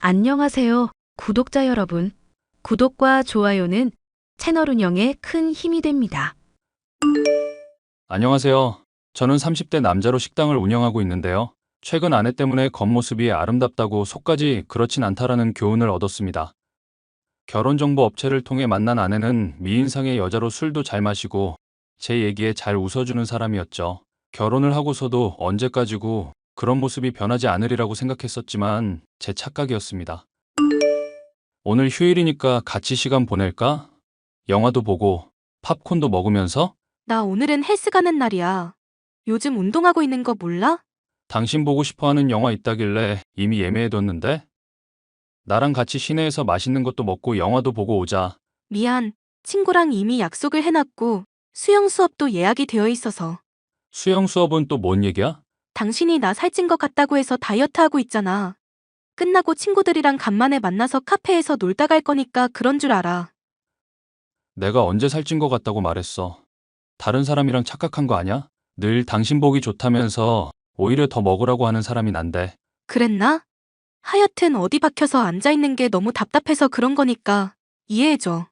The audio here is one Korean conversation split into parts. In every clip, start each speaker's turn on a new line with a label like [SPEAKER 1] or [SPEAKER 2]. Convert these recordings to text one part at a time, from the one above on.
[SPEAKER 1] 안녕하세요, 구독자 여러분. 구독과 좋아요는 채널 운영에 큰 힘이 됩니다.
[SPEAKER 2] 안녕하세요. 저는 30대 남자로 식당을 운영하고 있는데요. 최근 아내 때문에 겉모습이 아름답다고 속까지 그렇진 않다라는 교훈을 얻었습니다. 결혼정보 업체를 통해 만난 아내는 미인상의 여자로 술도 잘 마시고 제 얘기에 잘 웃어주는 사람이었죠. 결혼을 하고서도 언제까지고 그런 모습이 변하지 않으리라고 생각했었지만 제 착각이었습니다. 오늘 휴일이니까 같이 시간 보낼까? 영화도 보고 팝콘도 먹으면서?
[SPEAKER 3] 나 오늘은 헬스 가는 날이야. 요즘 운동하고 있는 거 몰라?
[SPEAKER 2] 당신 보고 싶어하는 영화 있다길래 이미 예매해뒀는데? 나랑 같이 시내에서 맛있는 것도 먹고 영화도 보고 오자.
[SPEAKER 3] 미안. 친구랑 이미 약속을 해놨고 수영 수업도 예약이 되어 있어서.
[SPEAKER 2] 수영 수업은 또 뭔 얘기야?
[SPEAKER 3] 당신이 나 살찐 것 같다고 해서 다이어트 하고 있잖아. 끝나고 친구들이랑 간만에 만나서 카페에서 놀다 갈 거니까 그런 줄 알아.
[SPEAKER 2] 내가 언제 살찐 것 같다고 말했어. 다른 사람이랑 착각한 거 아냐? 늘 당신 보기 좋다면서 오히려 더 먹으라고 하는 사람이 난데.
[SPEAKER 3] 그랬나? 하여튼 어디 박혀서 앉아있는 게 너무 답답해서 그런 거니까 이해해줘.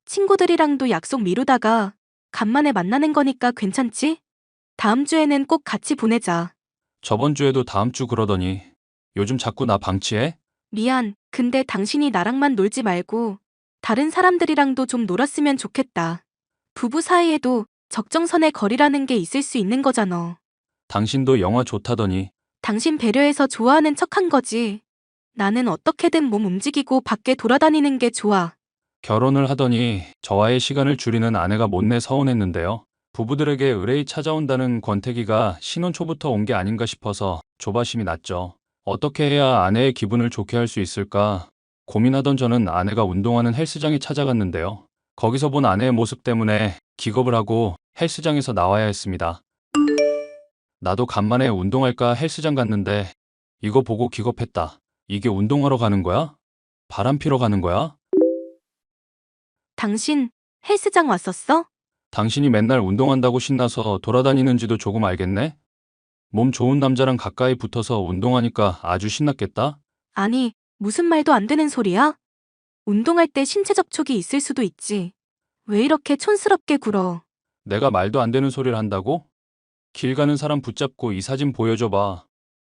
[SPEAKER 3] 친구들이랑도 약속 미루다가 간만에 만나는 거니까 괜찮지? 다음 주에는 꼭 같이 보내자.
[SPEAKER 2] 저번 주에도 다음 주 그러더니 요즘 자꾸 나 방치해?
[SPEAKER 3] 미안. 근데 당신이 나랑만 놀지 말고 다른 사람들이랑도 좀 놀았으면 좋겠다. 부부 사이에도 적정선의 거리라는 게 있을 수 있는 거잖아.
[SPEAKER 2] 당신도 영화 좋다더니.
[SPEAKER 3] 당신 배려해서 좋아하는 척한 거지. 나는 어떻게든 몸 움직이고 밖에 돌아다니는 게 좋아.
[SPEAKER 2] 결혼을 하더니 저와의 시간을 줄이는 아내가 못내 서운했는데요. 부부들에게 의뢰이 찾아온다는 권태기가 신혼 초부터 온 게 아닌가 싶어서 조바심이 났죠. 어떻게 해야 아내의 기분을 좋게 할 수 있을까 고민하던 저는 아내가 운동하는 헬스장에 찾아갔는데요. 거기서 본 아내의 모습 때문에 기겁을 하고 헬스장에서 나와야 했습니다. 나도 간만에 운동할까 헬스장 갔는데 이거 보고 기겁했다. 이게 운동하러 가는 거야? 바람 피러 가는 거야?
[SPEAKER 3] 당신 헬스장 왔었어?
[SPEAKER 2] 당신이 맨날 운동한다고 신나서 돌아다니는지도 조금 알겠네? 몸 좋은 남자랑 가까이 붙어서 운동하니까 아주 신났겠다?
[SPEAKER 3] 아니, 무슨 말도 안 되는 소리야? 운동할 때 신체 접촉이 있을 수도 있지. 왜 이렇게 촌스럽게 굴어?
[SPEAKER 2] 내가 말도 안 되는 소리를 한다고? 길 가는 사람 붙잡고 이 사진 보여줘봐.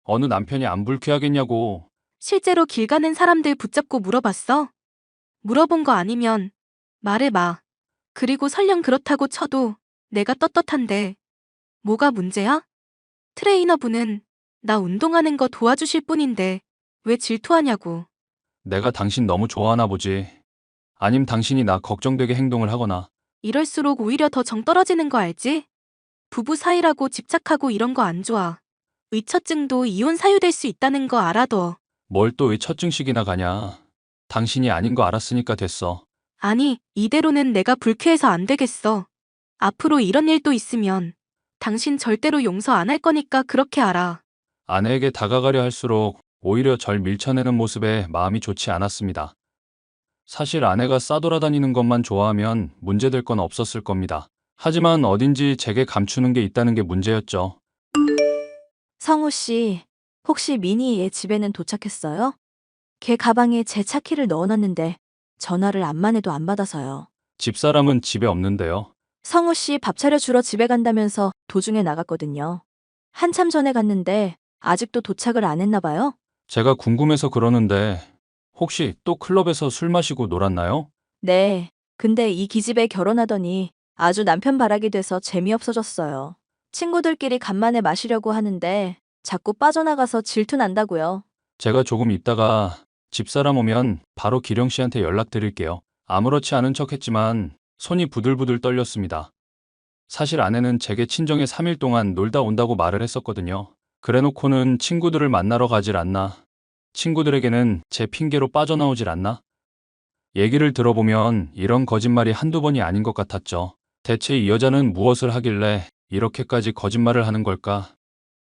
[SPEAKER 2] 어느 남편이 안 불쾌하겠냐고.
[SPEAKER 3] 실제로 길 가는 사람들 붙잡고 물어봤어? 물어본 거 아니면 말해봐. 그리고 설령 그렇다고 쳐도 내가 떳떳한데 뭐가 문제야? 트레이너분은 나 운동하는 거 도와주실 뿐인데 왜 질투하냐고.
[SPEAKER 2] 내가 당신 너무 좋아하나 보지. 아님 당신이 나 걱정되게 행동을 하거나.
[SPEAKER 3] 이럴수록 오히려 더 정 떨어지는 거 알지? 부부 사이라고 집착하고 이런 거 안 좋아. 의처증도 이혼 사유될 수 있다는 거 알아둬.
[SPEAKER 2] 뭘 또 왜 첫증식이나 가냐. 당신이 아닌 거 알았으니까 됐어.
[SPEAKER 3] 아니, 이대로는 내가 불쾌해서 안 되겠어. 앞으로 이런 일도 있으면 당신 절대로 용서 안 할 거니까 그렇게 알아.
[SPEAKER 2] 아내에게 다가가려 할수록 오히려 절 밀쳐내는 모습에 마음이 좋지 않았습니다. 사실 아내가 싸돌아다니는 것만 좋아하면 문제될 건 없었을 겁니다. 하지만 어딘지 제게 감추는 게 있다는 게 문제였죠.
[SPEAKER 4] 성우 씨, 혹시 미니 얘 집에는 도착했어요? 걔 가방에 제 차키를 넣어놨는데 전화를 암만 해도 안 받아서요.
[SPEAKER 2] 집사람은 집에 없는데요.
[SPEAKER 4] 성우 씨 밥 차려주러 집에 간다면서 도중에 나갔거든요. 한참 전에 갔는데 아직도 도착을 안 했나 봐요?
[SPEAKER 2] 제가 궁금해서 그러는데 혹시 또 클럽에서 술 마시고 놀았나요?
[SPEAKER 4] 네. 근데 이 기집애 결혼하더니 아주 남편 바라기 돼서 재미없어졌어요. 친구들끼리 간만에 마시려고 하는데 자꾸 빠져나가서 질투 난다고요.
[SPEAKER 2] 제가 조금 있다가 집사람 오면 바로 기령 씨한테 연락드릴게요. 아무렇지 않은 척 했지만 손이 부들부들 떨렸습니다. 사실 아내는 제게 친정에 3일 동안 놀다 온다고 말을 했었거든요. 그래놓고는 친구들을 만나러 가질 않나. 친구들에게는 제 핑계로 빠져나오질 않나. 얘기를 들어보면 이런 거짓말이 한두 번이 아닌 것 같았죠. 대체 이 여자는 무엇을 하길래 이렇게까지 거짓말을 하는 걸까?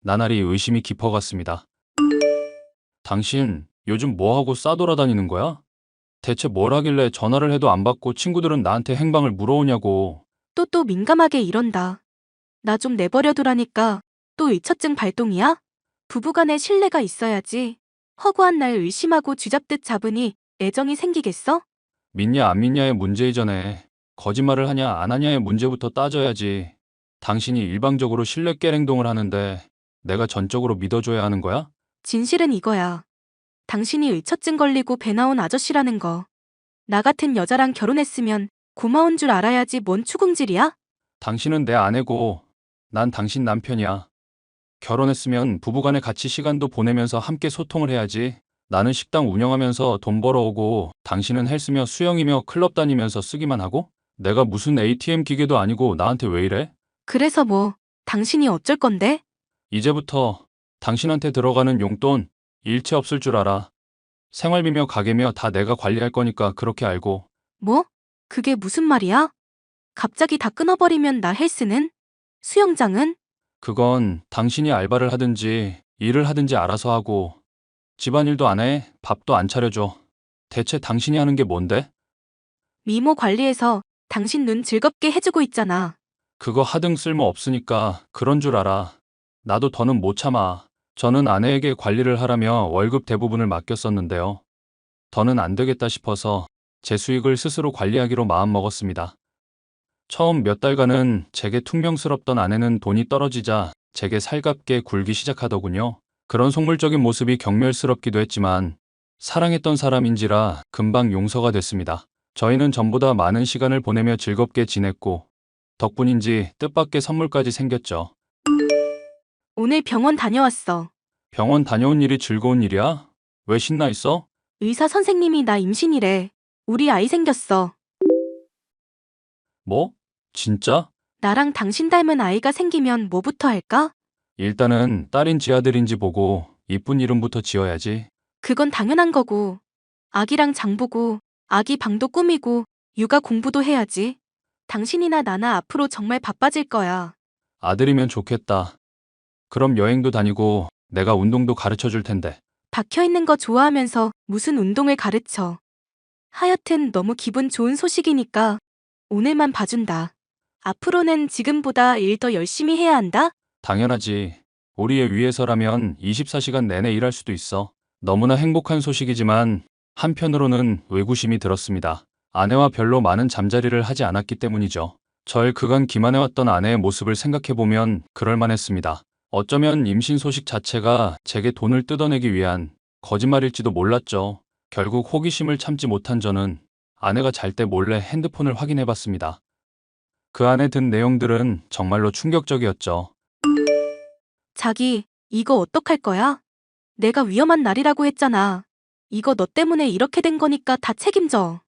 [SPEAKER 2] 나날이 의심이 깊어갔습니다. 당신 요즘 뭐하고 싸돌아다니는 거야? 대체 뭘 하길래 전화를 해도 안 받고 친구들은 나한테 행방을 물어오냐고.
[SPEAKER 3] 또 민감하게 이런다. 나 좀 내버려 두라니까 또 의처증 발동이야? 부부간에 신뢰가 있어야지. 허구한 날 의심하고 쥐잡듯 잡으니 애정이 생기겠어?
[SPEAKER 2] 믿냐 안 믿냐의 문제 이전에 거짓말을 하냐 안 하냐의 문제부터 따져야지. 당신이 일방적으로 신뢰 깰 행동을 하는데 내가 전적으로 믿어줘야 하는 거야?
[SPEAKER 3] 진실은 이거야. 당신이 의처증 걸리고 배 나온 아저씨라는 거. 나 같은 여자랑 결혼했으면 고마운 줄 알아야지 뭔 추궁질이야?
[SPEAKER 2] 당신은 내 아내고 난 당신 남편이야. 결혼했으면 부부간에 같이 시간도 보내면서 함께 소통을 해야지. 나는 식당 운영하면서 돈 벌어오고 당신은 헬스며 수영이며 클럽 다니면서 쓰기만 하고? 내가 무슨 ATM 기계도 아니고 나한테 왜 이래?
[SPEAKER 3] 그래서 뭐, 당신이 어쩔 건데?
[SPEAKER 2] 이제부터 당신한테 들어가는 용돈 일체 없을 줄 알아. 생활비며 가게며 다 내가 관리할 거니까 그렇게 알고.
[SPEAKER 3] 뭐? 그게 무슨 말이야? 갑자기 다 끊어버리면 나 헬스는? 수영장은?
[SPEAKER 2] 그건 당신이 알바를 하든지 일을 하든지 알아서 하고 집안일도 안 해, 밥도 안 차려줘. 대체 당신이 하는 게 뭔데?
[SPEAKER 3] 미모 관리해서 당신 눈 즐겁게 해주고 있잖아.
[SPEAKER 2] 그거 하등 쓸모 없으니까 그런 줄 알아. 나도 더는 못 참아. 저는 아내에게 관리를 하라며 월급 대부분을 맡겼었는데요. 더는 안 되겠다 싶어서 제 수익을 스스로 관리하기로 마음먹었습니다. 처음 몇 달간은 제게 퉁명스럽던 아내는 돈이 떨어지자 제게 살갑게 굴기 시작하더군요. 그런 속물적인 모습이 경멸스럽기도 했지만 사랑했던 사람인지라 금방 용서가 됐습니다. 저희는 전보다 많은 시간을 보내며 즐겁게 지냈고 덕분인지 뜻밖의 선물까지 생겼죠.
[SPEAKER 3] 오늘 병원 다녀왔어.
[SPEAKER 2] 병원 다녀온 일이 즐거운 일이야? 왜 신나 있어?
[SPEAKER 3] 의사 선생님이 나 임신이래. 우리 아이 생겼어.
[SPEAKER 2] 뭐? 진짜?
[SPEAKER 3] 나랑 당신 닮은 아이가 생기면 뭐부터 할까?
[SPEAKER 2] 일단은 딸인지 아들인지 보고 이쁜 이름부터 지어야지.
[SPEAKER 3] 그건 당연한 거고. 아기랑 장 보고, 아기 방도 꾸미고, 육아 공부도 해야지. 당신이나 나나 앞으로 정말 바빠질 거야.
[SPEAKER 2] 아들이면 좋겠다. 그럼 여행도 다니고 내가 운동도 가르쳐 줄 텐데.
[SPEAKER 3] 박혀 있는 거 좋아하면서 무슨 운동을 가르쳐. 하여튼 너무 기분 좋은 소식이니까 오늘만 봐준다. 앞으로는 지금보다 일 더 열심히 해야 한다.
[SPEAKER 2] 당연하지. 우리의 위해서라면 24시간 내내 일할 수도 있어. 너무나 행복한 소식이지만 한편으로는 의구심이 들었습니다. 아내와 별로 많은 잠자리를 하지 않았기 때문이죠. 절 그간 기만해왔던 아내의 모습을 생각해보면 그럴만했습니다. 어쩌면 임신 소식 자체가 제게 돈을 뜯어내기 위한 거짓말일지도 몰랐죠. 결국 호기심을 참지 못한 저는 아내가 잘 때 몰래 핸드폰을 확인해봤습니다. 그 안에 든 내용들은 정말로 충격적이었죠.
[SPEAKER 3] 자기, 이거 어떡할 거야? 내가 위험한 날이라고 했잖아. 이거 너 때문에 이렇게 된 거니까 다 책임져.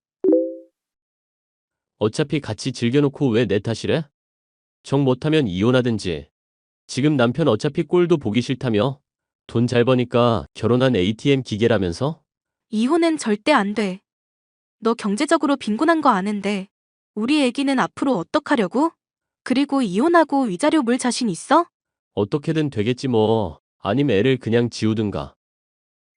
[SPEAKER 5] 어차피 같이 즐겨놓고 왜 내 탓이래? 정 못하면 이혼하든지. 지금 남편 어차피 꼴도 보기 싫다며? 돈 잘 버니까 결혼한 ATM 기계라면서?
[SPEAKER 3] 이혼은 절대 안 돼. 너 경제적으로 빈곤한 거 아는데 우리 애기는 앞으로 어떡하려고? 그리고 이혼하고 위자료 물 자신 있어?
[SPEAKER 5] 어떻게든 되겠지 뭐. 아님 애를 그냥 지우든가.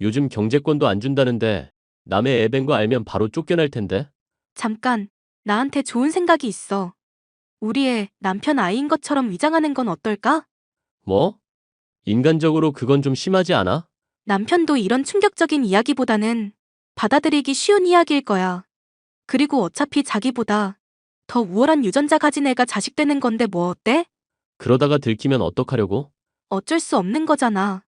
[SPEAKER 5] 요즘 경제권도 안 준다는데 남의 애 뵌 거 알면 바로 쫓겨날 텐데.
[SPEAKER 3] 잠깐, 나한테 좋은 생각이 있어. 우리 애 남편 아이인 것처럼 위장하는 건 어떨까?
[SPEAKER 5] 뭐? 인간적으로 그건 좀 심하지 않아?
[SPEAKER 3] 남편도 이런 충격적인 이야기보다는 받아들이기 쉬운 이야기일 거야. 그리고 어차피 자기보다 더 우월한 유전자 가진 애가 자식 되는 건데 뭐 어때?
[SPEAKER 5] 그러다가 들키면 어떡하려고?
[SPEAKER 3] 어쩔 수 없는 거잖아.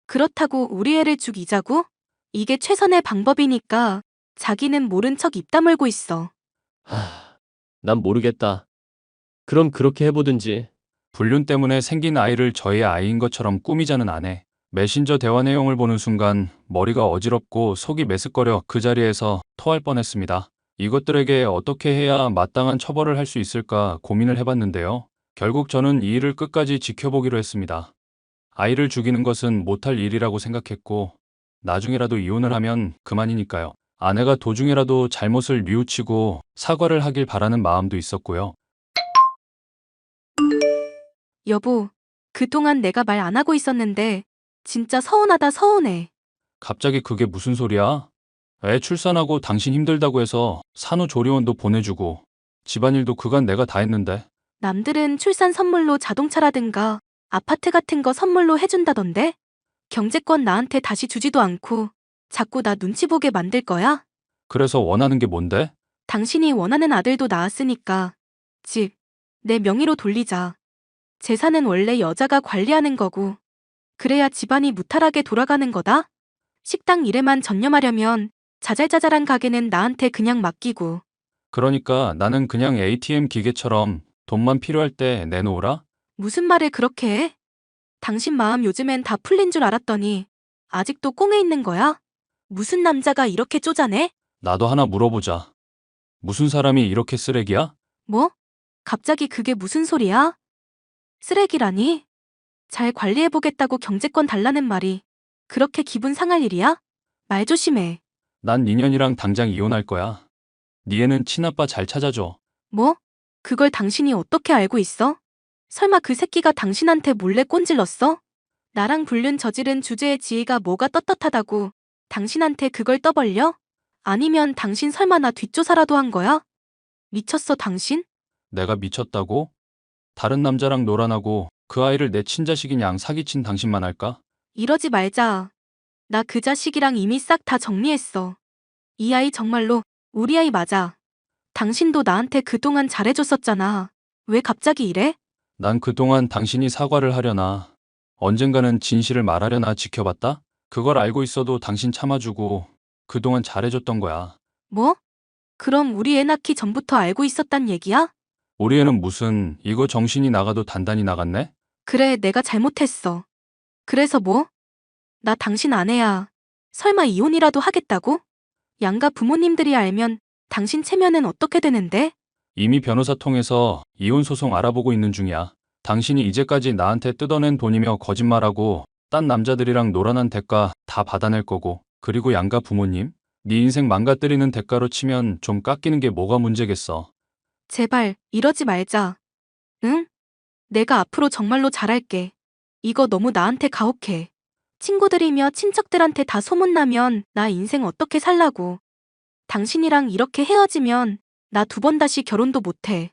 [SPEAKER 3] 그렇다고 우리 애를 죽이자고? 이게 최선의 방법이니까 자기는 모른 척 입 다물고 있어.
[SPEAKER 5] 난 모르겠다. 그럼 그렇게 해보든지.
[SPEAKER 2] 불륜 때문에 생긴 아이를 저의 아이인 것처럼 꾸미자는 아내. 메신저 대화 내용을 보는 순간 머리가 어지럽고 속이 메스꺼려 그 자리에서 토할 뻔했습니다. 이것들에게 어떻게 해야 마땅한 처벌을 할 수 있을까 고민을 해봤는데요. 결국 저는 이 일을 끝까지 지켜보기로 했습니다. 아이를 죽이는 것은 못할 일이라고 생각했고 나중에라도 이혼을 하면 그만이니까요. 아내가 도중에라도 잘못을 뉘우치고 사과를 하길 바라는 마음도 있었고요.
[SPEAKER 3] 여보, 그동안 내가 말 안 하고 있었는데 진짜 서운하다 서운해.
[SPEAKER 2] 갑자기 그게 무슨 소리야? 애 출산하고 당신 힘들다고 해서 산후조리원도 보내주고 집안일도 그간 내가 다 했는데.
[SPEAKER 3] 남들은 출산 선물로 자동차라든가 아파트 같은 거 선물로 해준다던데? 경제권 나한테 다시 주지도 않고 자꾸 나 눈치 보게 만들 거야?
[SPEAKER 2] 그래서 원하는 게 뭔데?
[SPEAKER 3] 당신이 원하는 아들도 낳았으니까 집, 내 명의로 돌리자. 재산은 원래 여자가 관리하는 거고 그래야 집안이 무탈하게 돌아가는 거다? 식당 일에만 전념하려면 자잘자잘한 가게는 나한테 그냥 맡기고.
[SPEAKER 2] 그러니까 나는 그냥 ATM 기계처럼 돈만 필요할 때 내놓으라?
[SPEAKER 3] 무슨 말을 그렇게 해? 당신 마음 요즘엔 다 풀린 줄 알았더니 아직도 꽁에 있는 거야? 무슨 남자가 이렇게 쪼잔해?
[SPEAKER 2] 나도 하나 물어보자. 무슨 사람이 이렇게 쓰레기야?
[SPEAKER 3] 뭐? 갑자기 그게 무슨 소리야? 쓰레기라니? 잘 관리해보겠다고 경제권 달라는 말이 그렇게 기분 상할 일이야? 말 조심해.
[SPEAKER 2] 난 니년이랑 당장 이혼할 거야. 니 애는 친아빠 잘 찾아줘.
[SPEAKER 3] 뭐? 그걸 당신이 어떻게 알고 있어? 설마 그 새끼가 당신한테 몰래 꼰질렀어? 나랑 불륜 저지른 주제의 지혜가 뭐가 떳떳하다고 당신한테 그걸 떠벌려? 아니면 당신 설마 나 뒷조사라도 한 거야? 미쳤어 당신?
[SPEAKER 2] 내가 미쳤다고? 다른 남자랑 놀아나고 그 아이를 내 친자식인 양 사기친 당신만 할까?
[SPEAKER 3] 이러지 말자. 나 그 자식이랑 이미 싹 다 정리했어. 이 아이 정말로 우리 아이 맞아. 당신도 나한테 그동안 잘해줬었잖아. 왜 갑자기 이래?
[SPEAKER 2] 난 그동안 당신이 사과를 하려나, 언젠가는 진실을 말하려나 지켜봤다? 그걸 알고 있어도 당신 참아주고 그동안 잘해줬던 거야.
[SPEAKER 3] 뭐? 그럼 우리 애 낳기 전부터 알고 있었단 얘기야?
[SPEAKER 2] 우리 애는 무슨 이거 정신이 나가도 단단히 나갔네?
[SPEAKER 3] 그래, 내가 잘못했어. 그래서 뭐? 나 당신 아내야. 설마 이혼이라도 하겠다고? 양가 부모님들이 알면 당신 체면은 어떻게 되는데?
[SPEAKER 2] 이미 변호사 통해서 이혼 소송 알아보고 있는 중이야. 당신이 이제까지 나한테 뜯어낸 돈이며 거짓말하고 딴 남자들이랑 놀아난 대가 다 받아낼 거고, 그리고 양가 부모님? 네 인생 망가뜨리는 대가로 치면 좀 깎이는 게 뭐가 문제겠어.
[SPEAKER 3] 제발, 이러지 말자. 응? 내가 앞으로 정말로 잘할게. 이거 너무 나한테 가혹해. 친구들이며 친척들한테 다 소문나면 나 인생 어떻게 살라고. 당신이랑 이렇게 헤어지면 나 두 번 다시 결혼도 못해.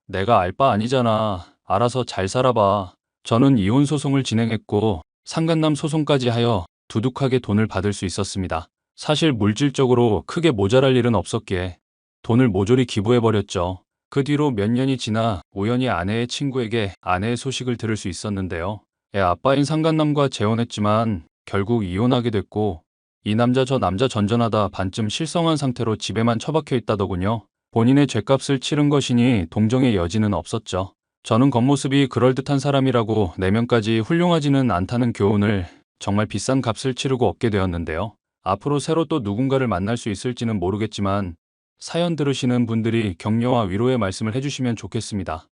[SPEAKER 2] 내가 알 바 아니잖아. 알아서 잘 살아봐. 저는 이혼 소송을 진행했고 상간남 소송까지 하여 두둑하게 돈을 받을 수 있었습니다. 사실 물질적으로 크게 모자랄 일은 없었기에 돈을 모조리 기부해버렸죠. 그 뒤로 몇 년이 지나 우연히 아내의 친구에게 아내의 소식을 들을 수 있었는데요. 애 아빠인 상간남과 재혼했지만 결국 이혼하게 됐고, 이 남자 저 남자 전전하다 반쯤 실성한 상태로 집에만 처박혀 있다더군요. 본인의 죗값을 치른 것이니 동정의 여지는 없었죠. 저는 겉모습이 그럴듯한 사람이라고 내면까지 훌륭하지는 않다는 교훈을 정말 비싼 값을 치르고 얻게 되었는데요. 앞으로 새로 또 누군가를 만날 수 있을지는 모르겠지만 사연 들으시는 분들이 격려와 위로의 말씀을 해주시면 좋겠습니다.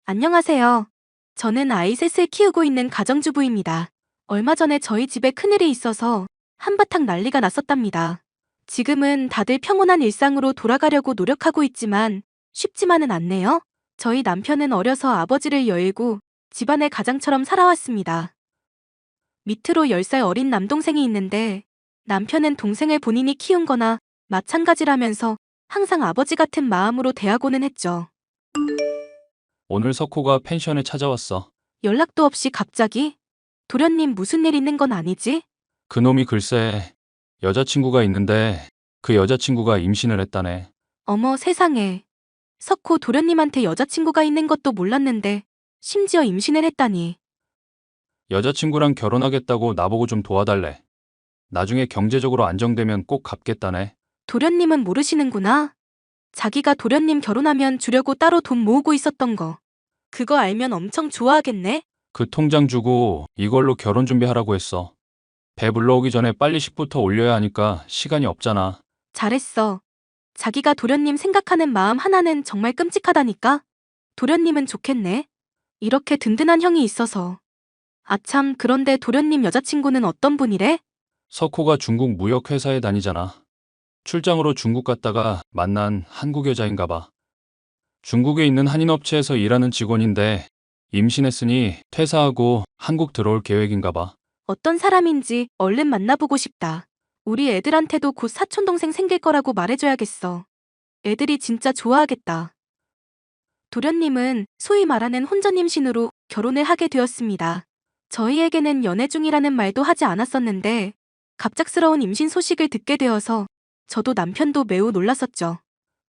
[SPEAKER 3] 안녕하세요. 저는 아이 셋을 키우고 있는 가정주부입니다. 얼마 전에 저희 집에 큰일이 있어서 한바탕 난리가 났었답니다. 지금은 다들 평온한 일상으로 돌아가려고 노력하고 있지만 쉽지만은 않네요. 저희 남편은 어려서 아버지를 여의고 집안의 가장처럼 살아왔습니다. 밑으로 10살 어린 남동생이 있는데 남편은 동생을 본인이 키운 거나 마찬가지라면서 항상 아버지 같은 마음으로 대하고는 했죠.
[SPEAKER 2] 오늘 석호가 펜션에 찾아왔어.
[SPEAKER 3] 연락도 없이 갑자기? 도련님 무슨 일 있는 건 아니지?
[SPEAKER 2] 그놈이 글쎄 여자친구가 있는데 그 여자친구가 임신을 했다네.
[SPEAKER 3] 어머 세상에. 석호 도련님한테 여자친구가 있는 것도 몰랐는데 심지어 임신을 했다니.
[SPEAKER 2] 여자친구랑 결혼하겠다고 나보고 좀 도와달래. 나중에 경제적으로 안정되면 꼭 갚겠다네.
[SPEAKER 3] 도련님은 모르시는구나. 자기가 도련님 결혼하면 주려고 따로 돈 모으고 있었던 거. 그거 알면 엄청 좋아하겠네?
[SPEAKER 2] 그 통장 주고 이걸로 결혼 준비하라고 했어. 배 불러오기 전에 빨리 식부터 올려야 하니까 시간이 없잖아.
[SPEAKER 3] 잘했어. 자기가 도련님 생각하는 마음 하나는 정말 끔찍하다니까? 도련님은 좋겠네. 이렇게 든든한 형이 있어서. 아참, 그런데 도련님 여자친구는 어떤 분이래?
[SPEAKER 2] 석호가 중국 무역회사에 다니잖아. 출장으로 중국 갔다가 만난 한국 여자인가 봐. 중국에 있는 한인업체에서 일하는 직원인데 임신했으니 퇴사하고 한국 들어올 계획인가 봐.
[SPEAKER 3] 어떤 사람인지 얼른 만나보고 싶다. 우리 애들한테도 곧 사촌동생 생길 거라고 말해줘야겠어. 애들이 진짜 좋아하겠다. 도련님은 소위 말하는 혼전 임신으로 결혼을 하게 되었습니다. 저희에게는 연애 중이라는 말도 하지 않았었는데 갑작스러운 임신 소식을 듣게 되어서 저도 남편도 매우 놀랐었죠.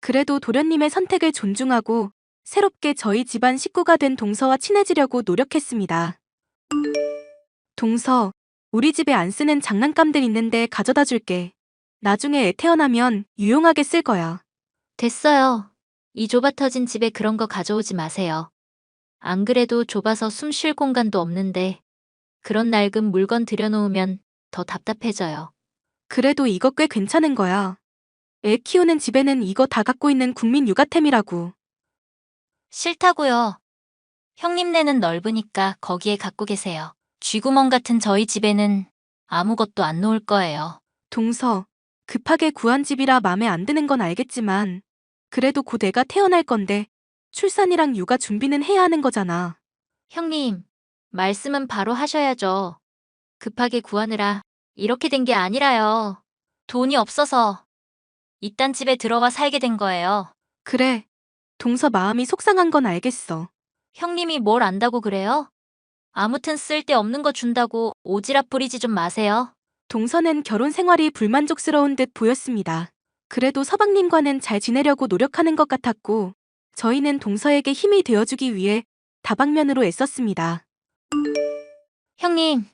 [SPEAKER 3] 그래도 도련님의 선택을 존중하고 새롭게 저희 집안 식구가 된 동서와 친해지려고 노력했습니다. 동서, 우리 집에 안 쓰는 장난감들 있는데 가져다 줄게. 나중에 애 태어나면 유용하게 쓸 거야.
[SPEAKER 6] 됐어요. 이 좁아 터진 집에 그런 거 가져오지 마세요. 안 그래도 좁아서 숨 쉴 공간도 없는데 그런 낡은 물건 들여놓으면 더 답답해져요.
[SPEAKER 3] 그래도 이거 꽤 괜찮은 거야. 애 키우는 집에는 이거 다 갖고 있는 국민 육아템이라고.
[SPEAKER 6] 싫다고요. 형님네는 넓으니까 거기에 갖고 계세요. 쥐구멍 같은 저희 집에는 아무것도 안 놓을 거예요.
[SPEAKER 3] 동서, 급하게 구한 집이라 맘에 안 드는 건 알겠지만 그래도 곧 애가 태어날 건데 출산이랑 육아 준비는 해야 하는 거잖아.
[SPEAKER 6] 형님, 말씀은 바로 하셔야죠. 급하게 구하느라 이렇게 된 게 아니라요. 돈이 없어서 이딴 집에 들어와 살게 된 거예요.
[SPEAKER 3] 그래, 동서 마음이 속상한 건 알겠어.
[SPEAKER 6] 형님이 뭘 안다고 그래요? 아무튼 쓸데없는 거 준다고 오지랖 부리지 좀 마세요.
[SPEAKER 3] 동서는 결혼 생활이 불만족스러운 듯 보였습니다. 그래도 서방님과는 잘 지내려고 노력하는 것 같았고 저희는 동서에게 힘이 되어주기 위해 다방면으로 애썼습니다.
[SPEAKER 6] 형님,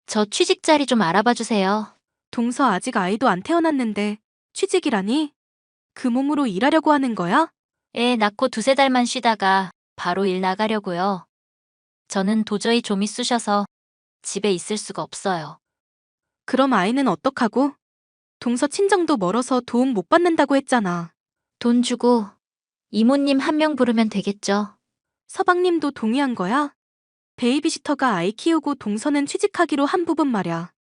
[SPEAKER 6] 저 취직 자리 좀 알아봐 주세요.
[SPEAKER 3] 동서 아직 아이도 안 태어났는데 취직이라니? 그 몸으로 일하려고 하는 거야?
[SPEAKER 6] 애 낳고 두세 달만 쉬다가 바로 일 나가려고요. 저는 도저히 좀이 쑤셔서 집에 있을 수가 없어요.
[SPEAKER 3] 그럼 아이는 어떡하고? 동서 친정도 멀어서 도움 못 받는다고 했잖아.
[SPEAKER 6] 돈 주고 이모님 한 명 부르면 되겠죠.
[SPEAKER 3] 서방님도 동의한 거야? 베이비시터가 아이 키우고 동서는 취직하기로 한 부분 말야.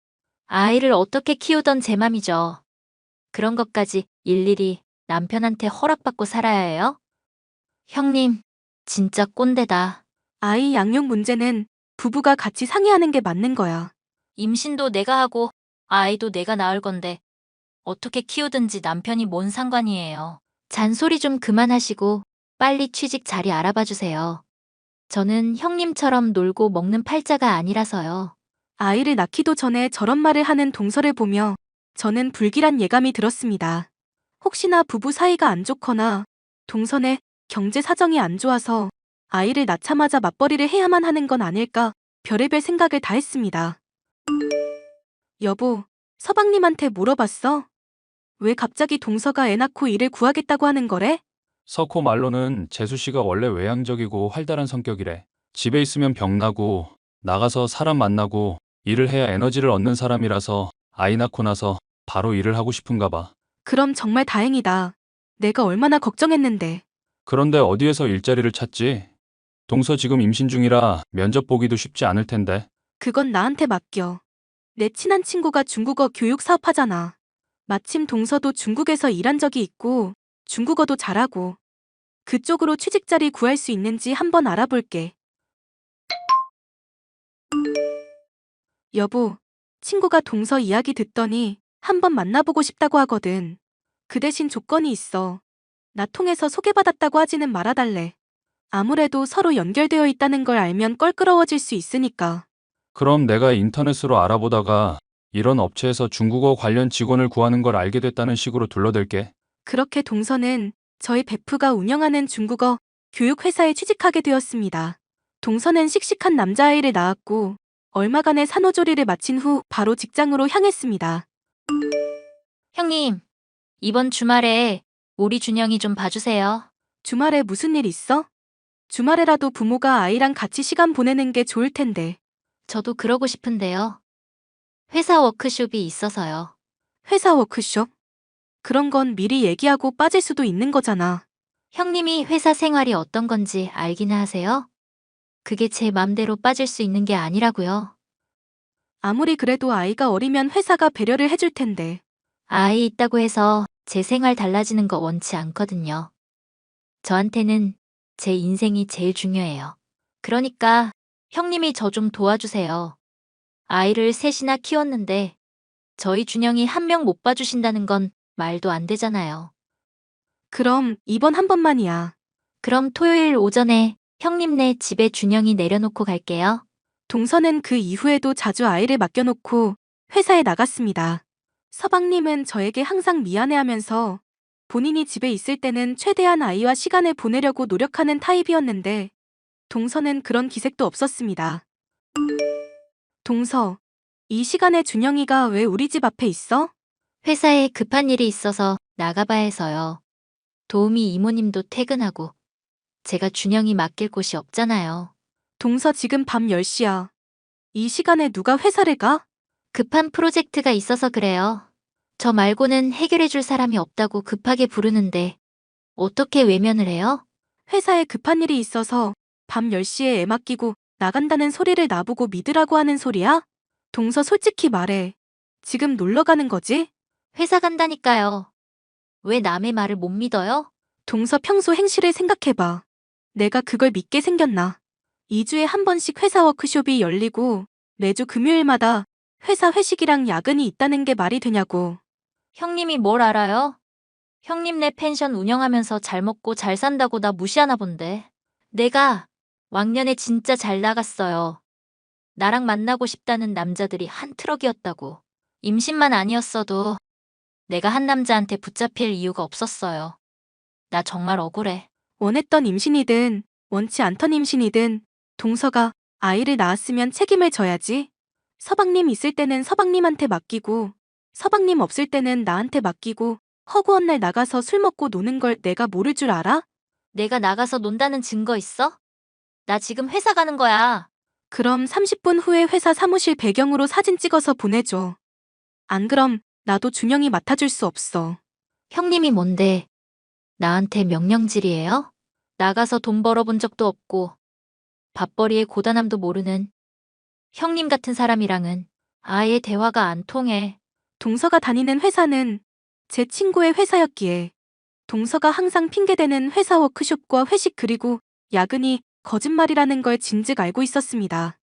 [SPEAKER 6] 아이를 어떻게 키우던 제 맘이죠. 그런 것까지 일일이 남편한테 허락받고 살아야 해요? 형님, 진짜 꼰대다.
[SPEAKER 3] 아이 양육 문제는 부부가 같이 상의하는 게 맞는 거야.
[SPEAKER 6] 임신도 내가 하고 아이도 내가 낳을 건데 어떻게 키우든지 남편이 뭔 상관이에요. 잔소리 좀 그만하시고 빨리 취직 자리 알아봐 주세요. 저는 형님처럼 놀고 먹는 팔자가 아니라서요.
[SPEAKER 3] 아이를 낳기도 전에 저런 말을 하는 동서를 보며 저는 불길한 예감이 들었습니다. 혹시나 부부 사이가 안 좋거나 동선의 경제 사정이 안 좋아서 아이를 낳자마자 맞벌이를 해야만 하는 건 아닐까 별의별 생각을 다 했습니다. 여보, 서방님한테 물어봤어? 왜 갑자기 동서가 애 낳고 일을 구하겠다고 하는 거래?
[SPEAKER 2] 석호 말로는 재수 씨가 원래 외향적이고 활달한 성격이래. 집에 있으면 병나고 나가서 사람 만나고 일을 해야 에너지를 얻는 사람이라서 아이 낳고 나서 바로 일을 하고 싶은가 봐.
[SPEAKER 3] 그럼 정말 다행이다. 내가 얼마나 걱정했는데.
[SPEAKER 2] 그런데 어디에서 일자리를 찾지? 동서 지금 임신 중이라 면접 보기도 쉽지 않을 텐데.
[SPEAKER 3] 그건 나한테 맡겨. 내 친한 친구가 중국어 교육 사업하잖아. 마침 동서도 중국에서 일한 적이 있고 중국어도 잘하고 그쪽으로 취직 자리 구할 수 있는지 한번 알아볼게. 여보, 친구가 동서 이야기 듣더니 한번 만나보고 싶다고 하거든. 그 대신 조건이 있어. 나 통해서 소개받았다고 하지는 말아달래. 아무래도 서로 연결되어 있다는 걸 알면 껄끄러워질 수 있으니까.
[SPEAKER 2] 그럼 내가 인터넷으로 알아보다가 이런 업체에서 중국어 관련 직원을 구하는 걸 알게 됐다는 식으로 둘러댈게.
[SPEAKER 3] 그렇게 동서는 저희 베프가 운영하는 중국어 교육회사에 취직하게 되었습니다. 동서는 씩씩한 남자아이를 낳았고 얼마간의 산후조리를 마친 후 바로 직장으로 향했습니다.
[SPEAKER 6] 형님, 이번 주말에 우리 준영이 좀 봐주세요.
[SPEAKER 3] 주말에 무슨 일 있어? 주말에라도 부모가 아이랑 같이 시간 보내는 게 좋을 텐데.
[SPEAKER 6] 저도 그러고 싶은데요. 회사 워크숍이 있어서요.
[SPEAKER 3] 회사 워크숍? 그런 건 미리 얘기하고 빠질 수도 있는 거잖아.
[SPEAKER 6] 형님이 회사 생활이 어떤 건지 알기는 하세요? 그게 제 맘대로 빠질 수 있는 게 아니라고요.
[SPEAKER 3] 아무리 그래도 아이가 어리면 회사가 배려를 해줄 텐데.
[SPEAKER 6] 아이 있다고 해서 제 생활 달라지는 거 원치 않거든요. 저한테는 제 인생이 제일 중요해요. 그러니까 형님이 저 좀 도와주세요. 아이를 셋이나 키웠는데 저희 준영이 한 명 못 봐주신다는 건 말도 안 되잖아요.
[SPEAKER 3] 그럼 이번 한 번만이야.
[SPEAKER 6] 그럼 토요일 오전에 형님네 집에 준영이 내려놓고 갈게요.
[SPEAKER 3] 동서는 그 이후에도 자주 아이를 맡겨놓고 회사에 나갔습니다. 서방님은 저에게 항상 미안해하면서 본인이 집에 있을 때는 최대한 아이와 시간을 보내려고 노력하는 타입이었는데 동서는 그런 기색도 없었습니다. 동서, 이 시간에 준영이가 왜 우리 집 앞에 있어?
[SPEAKER 6] 회사에 급한 일이 있어서 나가봐야 해서요. 도우미 이모님도 퇴근하고 제가 준영이 맡길 곳이 없잖아요.
[SPEAKER 3] 동서 지금 밤 10시야. 이 시간에 누가 회사를 가?
[SPEAKER 6] 급한 프로젝트가 있어서 그래요. 저 말고는 해결해줄 사람이 없다고 급하게 부르는데 어떻게 외면을 해요?
[SPEAKER 3] 회사에 급한 일이 있어서 밤 10시에 애 맡기고 나간다는 소리를 나보고 믿으라고 하는 소리야? 동서 솔직히 말해. 지금 놀러 가는 거지?
[SPEAKER 6] 회사 간다니까요. 왜 남의 말을 못 믿어요?
[SPEAKER 3] 동서 평소 행실을 생각해봐. 내가 그걸 믿게 생겼나? 2주에 한 번씩 회사 워크숍이 열리고 매주 금요일마다 회사 회식이랑 야근이 있다는 게 말이 되냐고.
[SPEAKER 6] 형님이 뭘 알아요? 형님네 펜션 운영하면서 잘 먹고 잘 산다고 나 무시하나 본데. 내가 왕년에 진짜 잘 나갔어요. 나랑 만나고 싶다는 남자들이 한 트럭이었다고. 임신만 아니었어도 내가 한 남자한테 붙잡힐 이유가 없었어요. 나 정말 억울해.
[SPEAKER 3] 원했던 임신이든 원치 않던 임신이든 동서가 아이를 낳았으면 책임을 져야지. 서방님 있을 때는 서방님한테 맡기고 서방님 없을 때는 나한테 맡기고 허구한 날 나가서 술 먹고 노는 걸 내가 모를 줄 알아?
[SPEAKER 6] 내가 나가서 논다는 증거 있어? 나 지금 회사 가는 거야.
[SPEAKER 3] 그럼 30분 후에 회사 사무실 배경으로 사진 찍어서 보내줘. 안 그럼 나도 준영이 맡아줄 수 없어.
[SPEAKER 6] 형님이 뭔데? 나한테 명령질이에요? 나가서 돈 벌어본 적도 없고 밥벌이의 고단함도 모르는 형님 같은 사람이랑은 아예 대화가 안 통해.
[SPEAKER 3] 동서가 다니는 회사는 제 친구의 회사였기에 동서가 항상 핑계대는 회사 워크숍과 회식 그리고 야근이 거짓말이라는 걸 진즉 알고 있었습니다.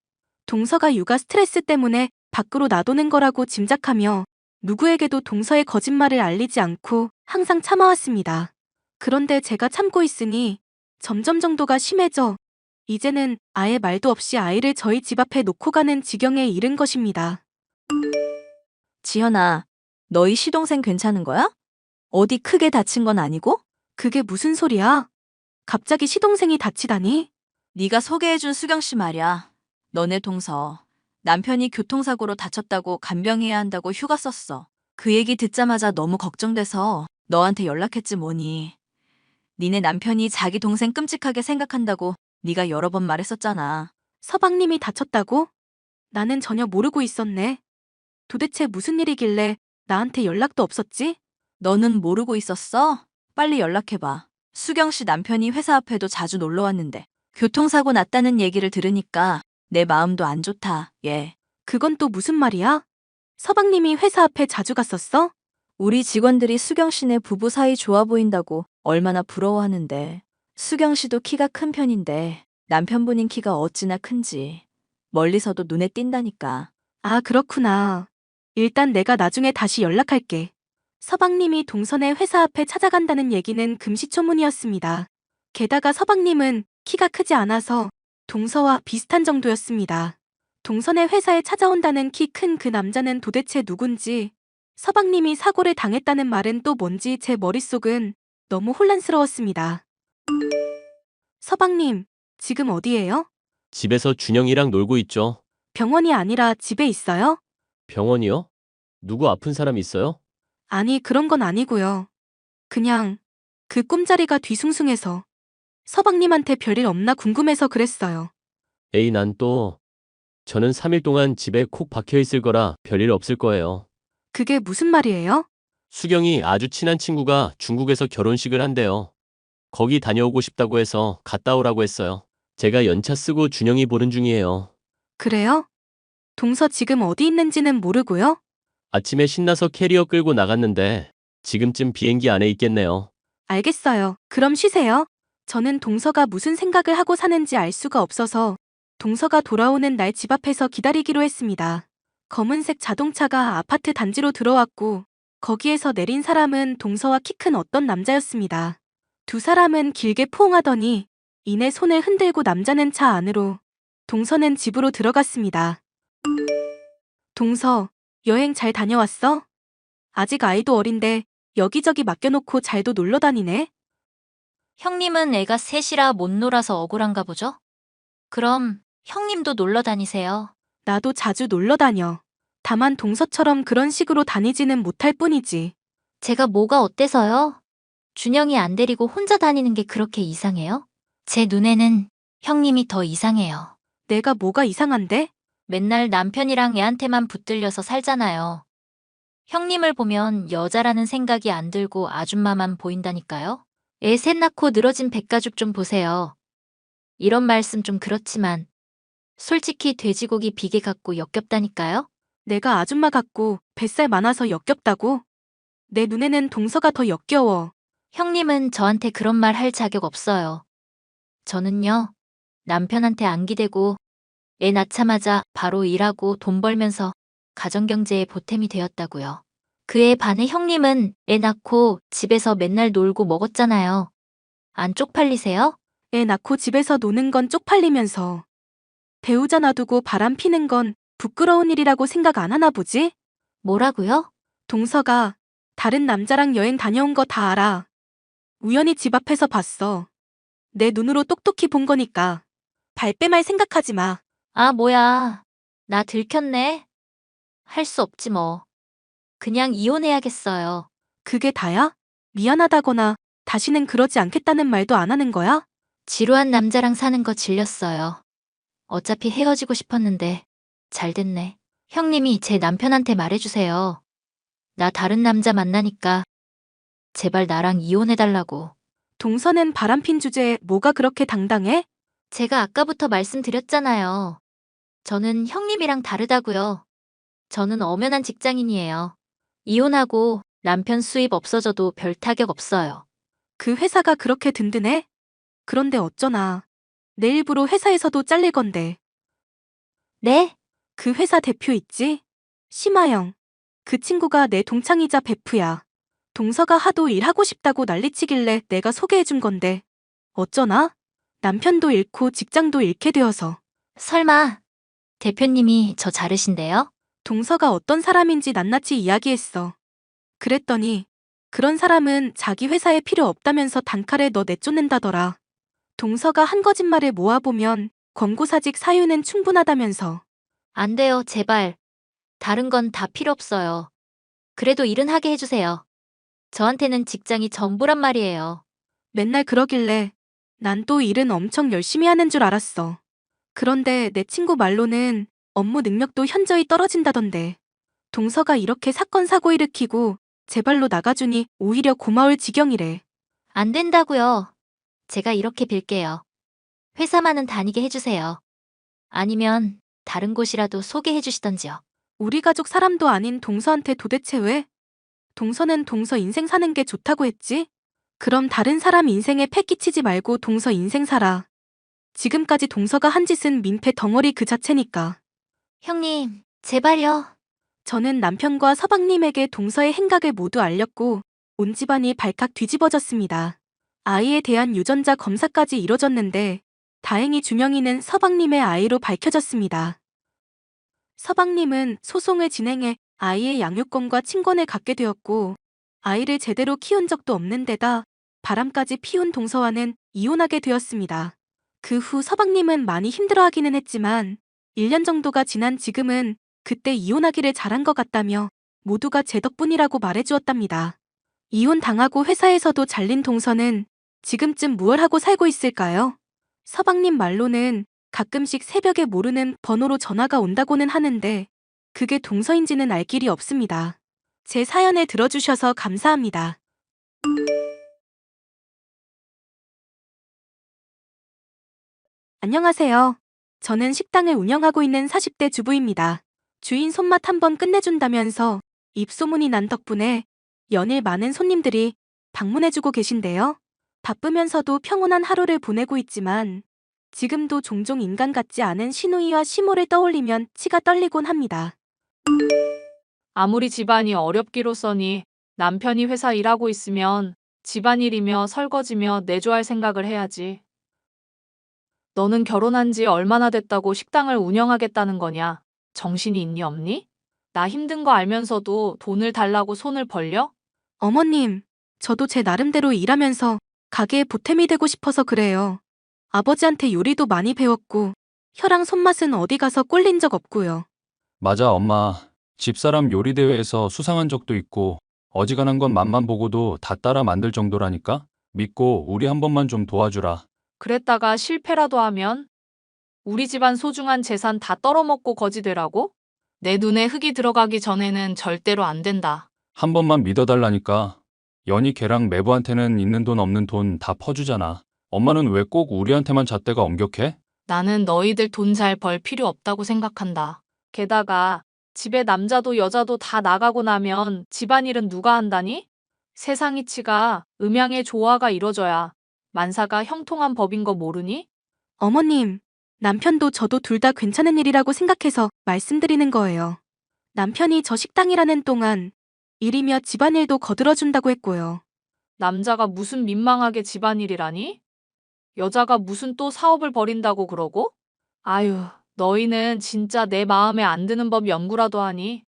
[SPEAKER 3] 동서가 육아 스트레스 때문에 밖으로 나도는 거라고 짐작하며 누구에게도 동서의 거짓말을 알리지 않고 항상 참아왔습니다. 그런데 제가 참고 있으니 점점 정도가 심해져 이제는 아예 말도 없이 아이를 저희 집 앞에 놓고 가는 지경에 이른 것입니다.
[SPEAKER 4] 지현아, 너희 시동생 괜찮은 거야? 어디 크게 다친 건 아니고?
[SPEAKER 3] 그게 무슨 소리야? 갑자기 시동생이 다치다니?
[SPEAKER 4] 네가 소개해준 수경 씨 말이야. 너네 동서. 남편이 교통사고로 다쳤다고 간병해야 한다고 휴가 썼어. 그 얘기 듣자마자 너무 걱정돼서 너한테 연락했지 뭐니. 니네 남편이 자기 동생 끔찍하게 생각한다고 네가 여러 번 말했었잖아.
[SPEAKER 3] 서방님이 다쳤다고? 나는 전혀 모르고 있었네. 도대체 무슨 일이길래 나한테 연락도 없었지?
[SPEAKER 4] 너는 모르고 있었어? 빨리 연락해봐. 수경 씨 남편이 회사 앞에도 자주 놀러 왔는데 교통사고 났다는 얘기를 들으니까 내 마음도 안 좋다, 얘.
[SPEAKER 3] 그건 또 무슨 말이야? 서방님이 회사 앞에 자주 갔었어?
[SPEAKER 4] 우리 직원들이 수경 씨네 부부 사이 좋아 보인다고 얼마나 부러워하는데. 수경 씨도 키가 큰 편인데 남편분인 키가 어찌나 큰지 멀리서도 눈에 띈다니까.
[SPEAKER 3] 아, 그렇구나. 일단 내가 나중에 다시 연락할게. 서방님이 동선의 회사 앞에 찾아간다는 얘기는 금시초문이었습니다. 게다가 서방님은 키가 크지 않아서 동서와 비슷한 정도였습니다. 동선의 회사에 찾아온다는 키 큰 그 남자는 도대체 누군지, 서방님이 사고를 당했다는 말은 또 뭔지 제 머릿속은 너무 혼란스러웠습니다. 서방님, 지금 어디예요?
[SPEAKER 5] 집에서 준영이랑 놀고 있죠.
[SPEAKER 3] 병원이 아니라 집에 있어요?
[SPEAKER 5] 병원이요? 누구 아픈 사람 있어요?
[SPEAKER 3] 아니, 그런 건 아니고요. 그냥 그 꿈자리가 뒤숭숭해서 서방님한테 별일 없나 궁금해서 그랬어요.
[SPEAKER 5] 에이, 저는 3일 동안 집에 콕 박혀 있을 거라 별일 없을 거예요.
[SPEAKER 3] 그게 무슨 말이에요?
[SPEAKER 5] 수경이 아주 친한 친구가 중국에서 결혼식을 한대요. 거기 다녀오고 싶다고 해서 갔다 오라고 했어요. 제가 연차 쓰고 준영이 보는 중이에요.
[SPEAKER 3] 그래요? 동서 지금 어디 있는지는 모르고요?
[SPEAKER 5] 아침에 신나서 캐리어 끌고 나갔는데 지금쯤 비행기 안에 있겠네요.
[SPEAKER 3] 알겠어요. 그럼 쉬세요. 저는 동서가 무슨 생각을 하고 사는지 알 수가 없어서 동서가 돌아오는 날 집 앞에서 기다리기로 했습니다. 검은색 자동차가 아파트 단지로 들어왔고 거기에서 내린 사람은 동서와 키 큰 어떤 남자였습니다. 두 사람은 길게 포옹하더니 이내 손을 흔들고 남자는 차 안으로, 동서는 집으로 들어갔습니다. 동서, 여행 잘 다녀왔어? 아직 아이도 어린데 여기저기 맡겨놓고 잘도 놀러 다니네?
[SPEAKER 6] 형님은 애가 셋이라 못 놀아서 억울한가 보죠? 그럼 형님도 놀러 다니세요.
[SPEAKER 3] 나도 자주 놀러 다녀. 다만 동서처럼 그런 식으로 다니지는 못할 뿐이지.
[SPEAKER 6] 제가 뭐가 어때서요? 준영이 안 데리고 혼자 다니는 게 그렇게 이상해요? 제 눈에는 형님이 더 이상해요.
[SPEAKER 3] 내가 뭐가 이상한데?
[SPEAKER 6] 맨날 남편이랑 애한테만 붙들려서 살잖아요. 형님을 보면 여자라는 생각이 안 들고 아줌마만 보인다니까요. 애 셋 낳고 늘어진 백가죽 좀 보세요. 이런 말씀 좀 그렇지만 솔직히 돼지고기 비계 같고 역겹다니까요.
[SPEAKER 3] 내가 아줌마 같고 뱃살 많아서 역겹다고? 내 눈에는 동서가 더 역겨워.
[SPEAKER 6] 형님은 저한테 그런 말 할 자격 없어요. 저는요, 남편한테 안 기대고 애 낳자마자 바로 일하고 돈 벌면서 가정경제에 보탬이 되었다고요. 그에 반해 형님은 애 낳고 집에서 맨날 놀고 먹었잖아요. 안 쪽팔리세요?
[SPEAKER 3] 애 낳고 집에서 노는 건 쪽팔리면서 배우자 놔두고 바람 피는 건 부끄러운 일이라고 생각 안 하나 보지?
[SPEAKER 6] 뭐라고요?
[SPEAKER 3] 동서가 다른 남자랑 여행 다녀온 거 다 알아. 우연히 집 앞에서 봤어. 내 눈으로 똑똑히 본 거니까. 발뺌할 생각하지 마.
[SPEAKER 6] 아, 뭐야. 나 들켰네. 할 수 없지 뭐. 그냥 이혼해야겠어요.
[SPEAKER 3] 그게 다야? 미안하다거나 다시는 그러지 않겠다는 말도 안 하는 거야?
[SPEAKER 6] 지루한 남자랑 사는 거 질렸어요. 어차피 헤어지고 싶었는데 잘 됐네. 형님이 제 남편한테 말해주세요. 나 다른 남자 만나니까 제발 나랑 이혼해달라고.
[SPEAKER 3] 동서는 바람핀 주제에 뭐가 그렇게 당당해?
[SPEAKER 6] 제가 아까부터 말씀드렸잖아요. 저는 형님이랑 다르다고요. 저는 엄연한 직장인이에요. 이혼하고 남편 수입 없어져도 별 타격 없어요.
[SPEAKER 3] 그 회사가 그렇게 든든해? 그런데 어쩌나. 내 일부러 회사에서도 잘릴 건데.
[SPEAKER 6] 네?
[SPEAKER 3] 그 회사 대표 있지? 심하영. 그 친구가 내 동창이자 베프야. 동서가 하도 일하고 싶다고 난리치길래 내가 소개해준 건데. 어쩌나? 남편도 잃고 직장도 잃게 되어서.
[SPEAKER 6] 설마 대표님이 저 자르신대요?
[SPEAKER 3] 동서가 어떤 사람인지 낱낱이 이야기했어. 그랬더니 그런 사람은 자기 회사에 필요 없다면서 단칼에 너 내쫓는다더라. 동서가 한 거짓말을 모아보면 권고사직 사유는 충분하다면서.
[SPEAKER 6] 안 돼요, 제발. 다른 건 다 필요 없어요. 그래도 일은 하게 해주세요. 저한테는 직장이 전부란 말이에요.
[SPEAKER 3] 맨날 그러길래 난 또 일은 엄청 열심히 하는 줄 알았어. 그런데 내 친구 말로는 업무 능력도 현저히 떨어진다던데. 동서가 이렇게 사건 사고 일으키고 제발로 나가주니 오히려 고마울 지경이래.
[SPEAKER 6] 안 된다고요. 제가 이렇게 빌게요. 회사만은 다니게 해주세요. 아니면 다른 곳이라도 소개해 주시던지요.
[SPEAKER 3] 우리 가족 사람도 아닌 동서한테 도대체 왜? 동서는 동서 인생 사는 게 좋다고 했지? 그럼 다른 사람 인생에 패 끼치지 말고 동서 인생 살아. 지금까지 동서가 한 짓은 민폐 덩어리 그 자체니까.
[SPEAKER 6] 형님, 제발요.
[SPEAKER 3] 저는 남편과 서방님에게 동서의 행각을 모두 알렸고 온 집안이 발칵 뒤집어졌습니다. 아이에 대한 유전자 검사까지 이뤄졌는데 다행히 준영이는 서방님의 아이로 밝혀졌습니다. 서방님은 소송을 진행해 아이의 양육권과 친권을 갖게 되었고 아이를 제대로 키운 적도 없는 데다 바람까지 피운 동서와는 이혼하게 되었습니다. 그 후 서방님은 많이 힘들어하기는 했지만 1년 정도가 지난 지금은 그때 이혼하기를 잘한 것 같다며 모두가 제 덕분이라고 말해주었답니다. 이혼당하고 회사에서도 잘린 동서는 지금쯤 무얼 하고 살고 있을까요? 서방님 말로는 가끔씩 새벽에 모르는 번호로 전화가 온다고는 하는데 그게 동서인지는 알 길이 없습니다. 제 사연을 들어주셔서 감사합니다. 안녕하세요. 저는 식당을 운영하고 있는 40대 주부입니다. 주인 손맛 한번 끝내준다면서 입소문이 난 덕분에 연일 많은 손님들이 방문해주고 계신데요. 바쁘면서도 평온한 하루를 보내고 있지만 지금도 종종 인간 같지 않은 시누이와 시모를 떠올리면 치가 떨리곤 합니다.
[SPEAKER 7] 아무리 집안이 어렵기로써니 남편이 회사 일하고 있으면 집안일이며 설거지며 내조할 생각을 해야지. 너는 결혼한 지 얼마나 됐다고 식당을 운영하겠다는 거냐? 정신이 있니 없니? 나 힘든 거 알면서도 돈을 달라고 손을 벌려?
[SPEAKER 3] 어머님, 저도 제 나름대로 일하면서 가게에 보탬이 되고 싶어서 그래요. 아버지한테 요리도 많이 배웠고, 혀랑 손맛은 어디 가서 꼴린 적 없고요.
[SPEAKER 2] 맞아, 엄마. 집사람 요리 대회에서 수상한 적도 있고, 어지간한 건 맛만 보고도 다 따라 만들 정도라니까? 믿고 우리 한 번만 좀 도와주라.
[SPEAKER 7] 그랬다가 실패라도 하면 우리 집안 소중한 재산 다 떨어먹고 거지 되라고? 내 눈에 흙이 들어가기 전에는 절대로 안 된다.
[SPEAKER 2] 한 번만 믿어달라니까. 연희 걔랑 매부한테는 있는 돈 없는 돈 다 퍼주잖아. 엄마는 왜 꼭 우리한테만 잣대가 엄격해?
[SPEAKER 7] 나는 너희들 돈 잘 벌 필요 없다고 생각한다. 게다가 집에 남자도 여자도 다 나가고 나면 집안일은 누가 한다니? 세상 이치가 음양의 조화가 이뤄져야 만사가 형통한 법인 거 모르니?
[SPEAKER 3] 어머님, 남편도 저도 둘 다 괜찮은 일이라고 생각해서 말씀드리는 거예요. 남편이 저 식당이라는 동안 일이며 집안일도 거들어준다고 했고요.
[SPEAKER 7] 남자가 무슨 민망하게 집안일이라니? 여자가 무슨 또 사업을 벌인다고 그러고? 아유, 너희는 진짜 내 마음에 안 드는 법 연구라도 하니?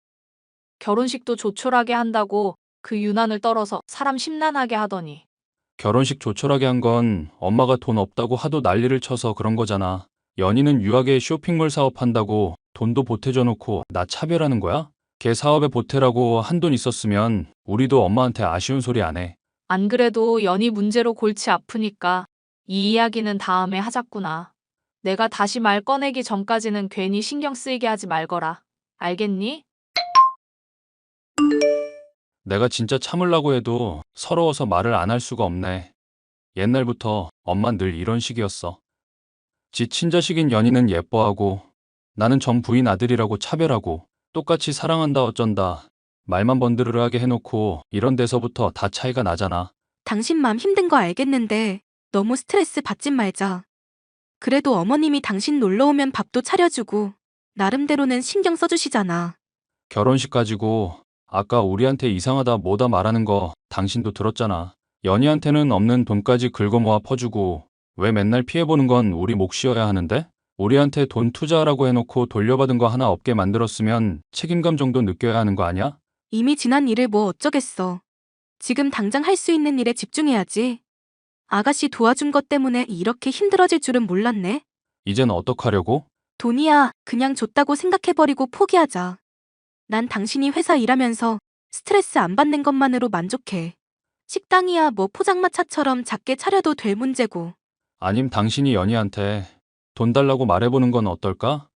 [SPEAKER 7] 결혼식도 조촐하게 한다고 그 유난을 떨어서 사람 심란하게 하더니.
[SPEAKER 2] 결혼식 조촐하게 한 건 엄마가 돈 없다고 하도 난리를 쳐서 그런 거잖아. 연희는 유학에 쇼핑몰 사업한다고 돈도 보태줘 놓고 나 차별하는 거야? 걔 사업에 보태라고 한돈 있었으면 우리도 엄마한테 아쉬운 소리 안 해.
[SPEAKER 7] 안 그래도 연희 문제로 골치 아프니까 이 이야기는 다음에 하자꾸나. 내가 다시 말 꺼내기 전까지는 괜히 신경 쓰이게 하지 말거라. 알겠니?
[SPEAKER 2] 내가 진짜 참으려고 해도 서러워서 말을 안 할 수가 없네. 옛날부터 엄만 늘 이런 식이었어. 지 친자식인 연희는 예뻐하고 나는 전 부인 아들이라고 차별하고 똑같이 사랑한다 어쩐다 말만 번드르르하게 해놓고 이런 데서부터 다 차이가 나잖아.
[SPEAKER 3] 당신 맘 힘든 거 알겠는데 너무 스트레스 받지 말자. 그래도 어머님이 당신 놀러 오면 밥도 차려주고 나름대로는 신경 써주시잖아.
[SPEAKER 2] 결혼식 가지고 아까 우리한테 이상하다 뭐다 말하는 거 당신도 들었잖아. 연희한테는 없는 돈까지 긁어 모아 퍼주고 왜 맨날 피해보는 건 우리 몫이어야 하는데? 우리한테 돈 투자하라고 해놓고 돌려받은 거 하나 없게 만들었으면 책임감 정도 느껴야 하는 거 아니야?
[SPEAKER 3] 이미 지난 일을 뭐 어쩌겠어. 지금 당장 할 수 있는 일에 집중해야지. 아가씨 도와준 것 때문에 이렇게 힘들어질 줄은 몰랐네.
[SPEAKER 2] 이젠 어떡하려고?
[SPEAKER 3] 돈이야 그냥 줬다고 생각해버리고 포기하자. 난 당신이 회사 일하면서 스트레스 안 받는 것만으로 만족해. 식당이야 뭐 포장마차처럼 작게 차려도 될 문제고.
[SPEAKER 2] 아님 당신이 연희한테 돈 달라고 말해보는 건 어떨까?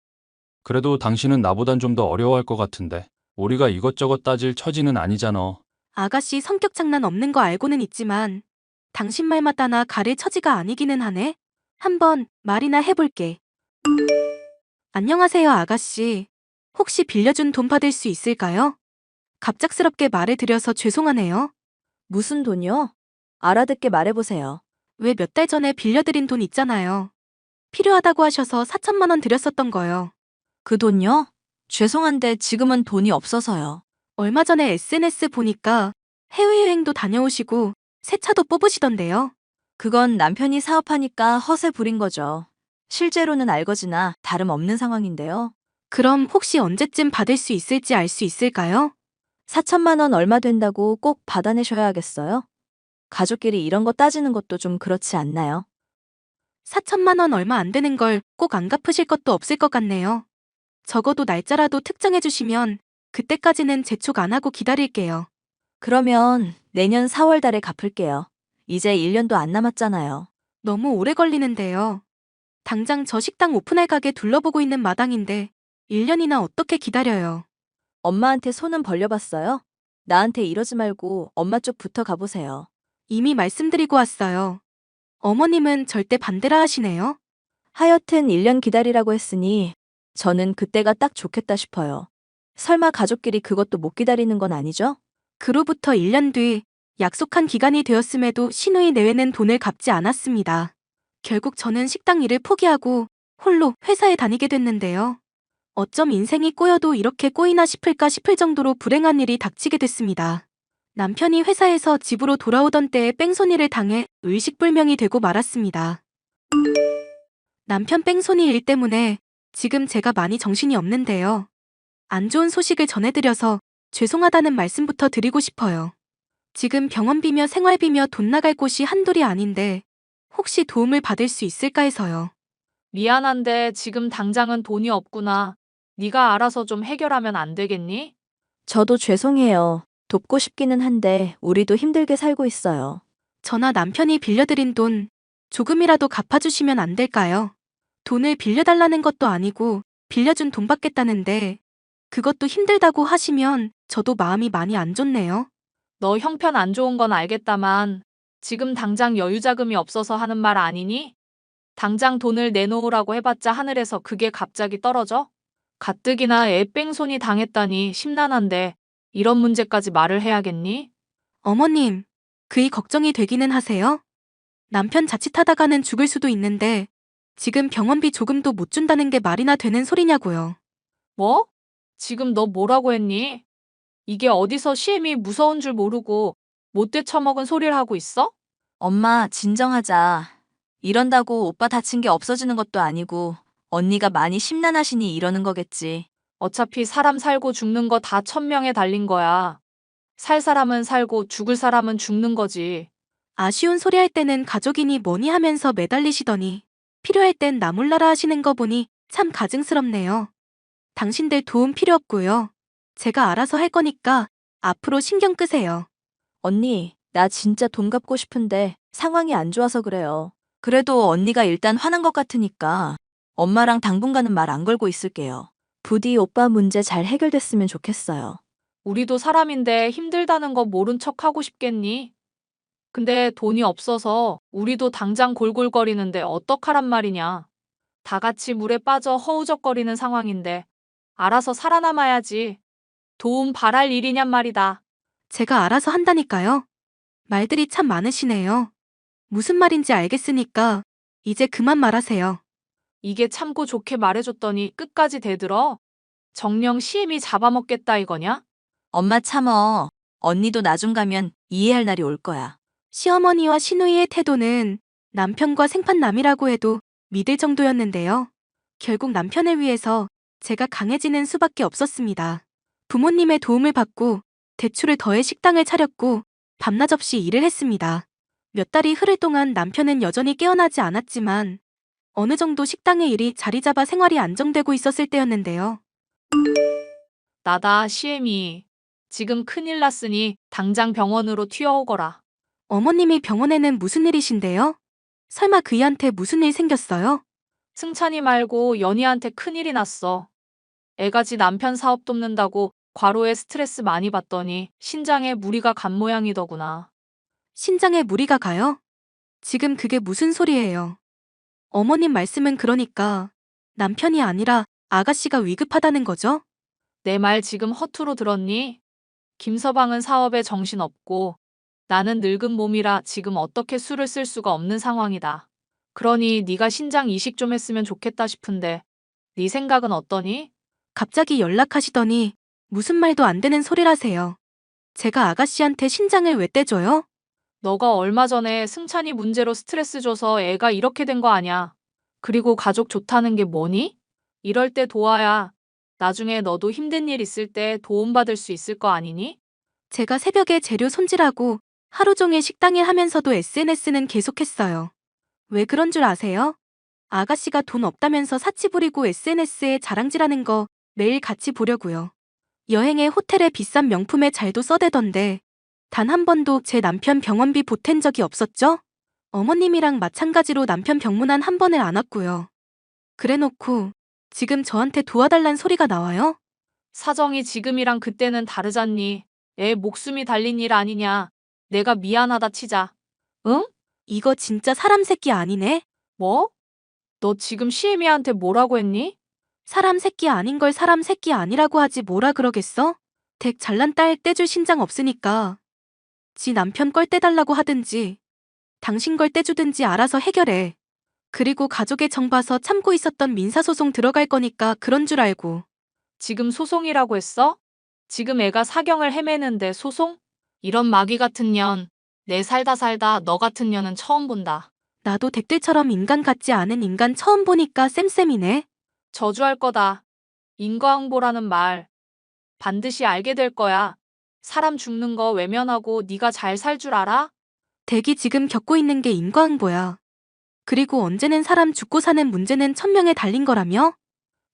[SPEAKER 2] 그래도 당신은 나보단 좀 더 어려워할 것 같은데. 우리가 이것저것 따질 처지는 아니잖아.
[SPEAKER 3] 아가씨 성격 장난 없는 거 알고는 있지만 당신 말마다 나 가릴 처지가 아니기는 하네. 한번 말이나 해볼게. 안녕하세요 아가씨. 혹시 빌려준 돈 받을 수 있을까요? 갑작스럽게 말을 드려서 죄송하네요.
[SPEAKER 4] 무슨 돈이요? 알아듣게 말해보세요.
[SPEAKER 3] 왜 몇 달 전에 빌려드린 돈 있잖아요. 필요하다고 하셔서 4천만 원 드렸었던 거요.
[SPEAKER 4] 그 돈요? 죄송한데 지금은 돈이 없어서요.
[SPEAKER 3] 얼마 전에 SNS 보니까 해외여행도 다녀오시고 새 차도 뽑으시던데요.
[SPEAKER 4] 그건 남편이 사업하니까 허세 부린 거죠. 실제로는 알거지나 다름없는 상황인데요.
[SPEAKER 3] 그럼 혹시 언제쯤 받을 수 있을지 알 수 있을까요?
[SPEAKER 4] 4천만 원 얼마 된다고 꼭 받아내셔야 하겠어요? 가족끼리 이런 거 따지는 것도 좀 그렇지 않나요?
[SPEAKER 3] 4천만 원 얼마 안 되는 걸 꼭 안 갚으실 것도 없을 것 같네요. 적어도 날짜라도 특정해 주시면 그때까지는 재촉 안 하고 기다릴게요.
[SPEAKER 4] 그러면 내년 4월 달에 갚을게요. 이제 1년도 안 남았잖아요.
[SPEAKER 3] 너무 오래 걸리는데요. 당장 저 식당 오픈할 가게 둘러보고 있는 마당인데 1년이나 어떻게 기다려요.
[SPEAKER 4] 엄마한테 손은 벌려봤어요? 나한테 이러지 말고 엄마 쪽 붙어 가보세요.
[SPEAKER 3] 이미 말씀드리고 왔어요. 어머님은 절대 반대라 하시네요.
[SPEAKER 4] 하여튼 1년 기다리라고 했으니 저는 그때가 딱 좋겠다 싶어요. 설마 가족끼리 그것도 못 기다리는 건 아니죠?
[SPEAKER 3] 그로부터 1년 뒤 약속한 기간이 되었음에도 신우이 내외는 돈을 갚지 않았습니다. 결국 저는 식당 일을 포기하고 홀로 회사에 다니게 됐는데요. 어쩜 인생이 꼬여도 이렇게 꼬이나 싶을까 싶을 정도로 불행한 일이 닥치게 됐습니다. 남편이 회사에서 집으로 돌아오던 때에 뺑소니를 당해 의식불명이 되고 말았습니다. 남편 뺑소니 일 때문에 지금 제가 많이 정신이 없는데요. 안 좋은 소식을 전해드려서 죄송하다는 말씀부터 드리고 싶어요. 지금 병원비며 생활비며 돈 나갈 곳이 한둘이 아닌데 혹시 도움을 받을 수 있을까 해서요.
[SPEAKER 7] 미안한데 지금 당장은 돈이 없구나. 네가 알아서 좀 해결하면 안 되겠니?
[SPEAKER 4] 저도 죄송해요. 돕고 싶기는 한데 우리도 힘들게 살고 있어요.
[SPEAKER 3] 저나 남편이 빌려드린 돈 조금이라도 갚아주시면 안 될까요? 돈을 빌려달라는 것도 아니고 빌려준 돈 받겠다는데 그것도 힘들다고 하시면 저도 마음이 많이 안 좋네요.
[SPEAKER 7] 너 형편 안 좋은 건 알겠다만 지금 당장 여유 자금이 없어서 하는 말 아니니? 당장 돈을 내놓으라고 해봤자 하늘에서 그게 갑자기 떨어져? 가뜩이나 애 뺑소니 당했다니 심란한데 이런 문제까지 말을 해야겠니?
[SPEAKER 3] 어머님, 그이 걱정이 되기는 하세요? 남편 자칫하다가는 죽을 수도 있는데 지금 병원비 조금도 못 준다는 게 말이나 되는 소리냐고요.
[SPEAKER 7] 뭐? 지금 너 뭐라고 했니? 이게 어디서 시엠이 무서운 줄 모르고 못돼 처먹은 소리를 하고 있어?
[SPEAKER 4] 엄마, 진정하자. 이런다고 오빠 다친 게 없어지는 것도 아니고 언니가 많이 심란하시니 이러는 거겠지.
[SPEAKER 7] 어차피 사람 살고 죽는 거 다 천명에 달린 거야. 살 사람은 살고 죽을 사람은 죽는 거지.
[SPEAKER 3] 아쉬운 소리 할 때는 가족이니 뭐니 하면서 매달리시더니 필요할 땐 나 몰라라 하시는 거 보니 참 가증스럽네요. 당신들 도움 필요 없고요. 제가 알아서 할 거니까 앞으로 신경 끄세요.
[SPEAKER 4] 언니, 나 진짜 돈 갚고 싶은데 상황이 안 좋아서 그래요. 그래도 언니가 일단 화난 것 같으니까 엄마랑 당분간은 말 안 걸고 있을게요. 부디 오빠 문제 잘 해결됐으면 좋겠어요.
[SPEAKER 7] 우리도 사람인데 힘들다는 거 모른 척 하고 싶겠니? 근데 돈이 없어서 우리도 당장 골골거리는데 어떡하란 말이냐. 다 같이 물에 빠져 허우적거리는 상황인데 알아서 살아남아야지. 도움 바랄 일이냔 말이다.
[SPEAKER 3] 제가 알아서 한다니까요. 말들이 참 많으시네요. 무슨 말인지 알겠으니까 이제 그만 말하세요.
[SPEAKER 7] 이게 참고 좋게 말해줬더니 끝까지 대들어? 정녕 시엠이 잡아먹겠다 이거냐?
[SPEAKER 4] 엄마 참어. 언니도 나중 가면 이해할 날이 올 거야.
[SPEAKER 3] 시어머니와 시누이의 태도는 남편과 생판남이라고 해도 믿을 정도였는데요. 결국 남편을 위해서 제가 강해지는 수밖에 없었습니다. 부모님의 도움을 받고 대출을 더해 식당을 차렸고 밤낮 없이 일을 했습니다. 몇 달이 흐를 동안 남편은 여전히 깨어나지 않았지만 어느 정도 식당의 일이 자리 잡아 생활이 안정되고 있었을 때였는데요.
[SPEAKER 7] 나다 시엠이. 지금 큰일 났으니 당장 병원으로 튀어오거라.
[SPEAKER 3] 어머님이 병원에는 무슨 일이신데요? 설마 그이한테 무슨 일 생겼어요?
[SPEAKER 7] 승찬이 말고 연희한테 큰일이 났어. 애가 지 남편 사업 돕는다고 과로에 스트레스 많이 받더니 신장에 무리가 간 모양이더구나.
[SPEAKER 3] 신장에 무리가 가요? 지금 그게 무슨 소리예요? 어머님 말씀은 그러니까 남편이 아니라 아가씨가 위급하다는 거죠?
[SPEAKER 7] 내 말 지금 허투루 들었니? 김서방은 사업에 정신없고 나는 늙은 몸이라 지금 어떻게 술을 쓸 수가 없는 상황이다. 그러니 네가 신장 이식 좀 했으면 좋겠다 싶은데 네 생각은 어떠니?
[SPEAKER 3] 갑자기 연락하시더니 무슨 말도 안 되는 소리라세요. 제가 아가씨한테 신장을 왜 떼줘요?
[SPEAKER 7] 너가 얼마 전에 승찬이 문제로 스트레스 줘서 애가 이렇게 된 거 아냐. 그리고 가족 좋다는 게 뭐니? 이럴 때 도와야 나중에 너도 힘든 일 있을 때 도움받을 수 있을 거 아니니?
[SPEAKER 3] 제가 새벽에 재료 손질하고 하루 종일 식당일 하면서도 SNS는 계속했어요. 왜 그런 줄 아세요? 아가씨가 돈 없다면서 사치 부리고 SNS에 자랑질하는 거 매일 같이 보려고요. 여행에 호텔에 비싼 명품에 잘도 써대던데 단 한 번도 제 남편 병원비 보탠 적이 없었죠? 어머님이랑 마찬가지로 남편 병문안 한 번을 안 왔고요. 그래놓고 지금 저한테 도와달란 소리가 나와요?
[SPEAKER 7] 사정이 지금이랑 그때는 다르잖니. 애 목숨이 달린 일 아니냐. 내가 미안하다 치자. 응?
[SPEAKER 3] 이거 진짜 사람 새끼 아니네?
[SPEAKER 7] 뭐? 너 지금 시애미한테 뭐라고 했니?
[SPEAKER 3] 사람 새끼 아닌 걸 사람 새끼 아니라고 하지 뭐라 그러겠어? 댁 잘난 딸 떼줄 신장 없으니까 지 남편 걸 떼달라고 하든지 당신 걸 떼주든지 알아서 해결해. 그리고 가족의 정 봐서 참고 있었던 민사소송 들어갈 거니까 그런 줄 알고.
[SPEAKER 7] 지금 소송이라고 했어? 지금 애가 사경을 헤매는데 소송? 이런 마귀 같은 년. 내 살다 너 같은 년은 처음 본다.
[SPEAKER 3] 나도 댁들처럼 인간 같지 않은 인간 처음 보니까 쌤쌤이네.
[SPEAKER 7] 저주할 거다. 인과응보라는 말. 반드시 알게 될 거야. 사람 죽는 거 외면하고 네가 잘 살 줄 알아?
[SPEAKER 3] 댁이 지금 겪고 있는 게 인과응보야. 그리고 언제는 사람 죽고 사는 문제는 천명에 달린 거라며?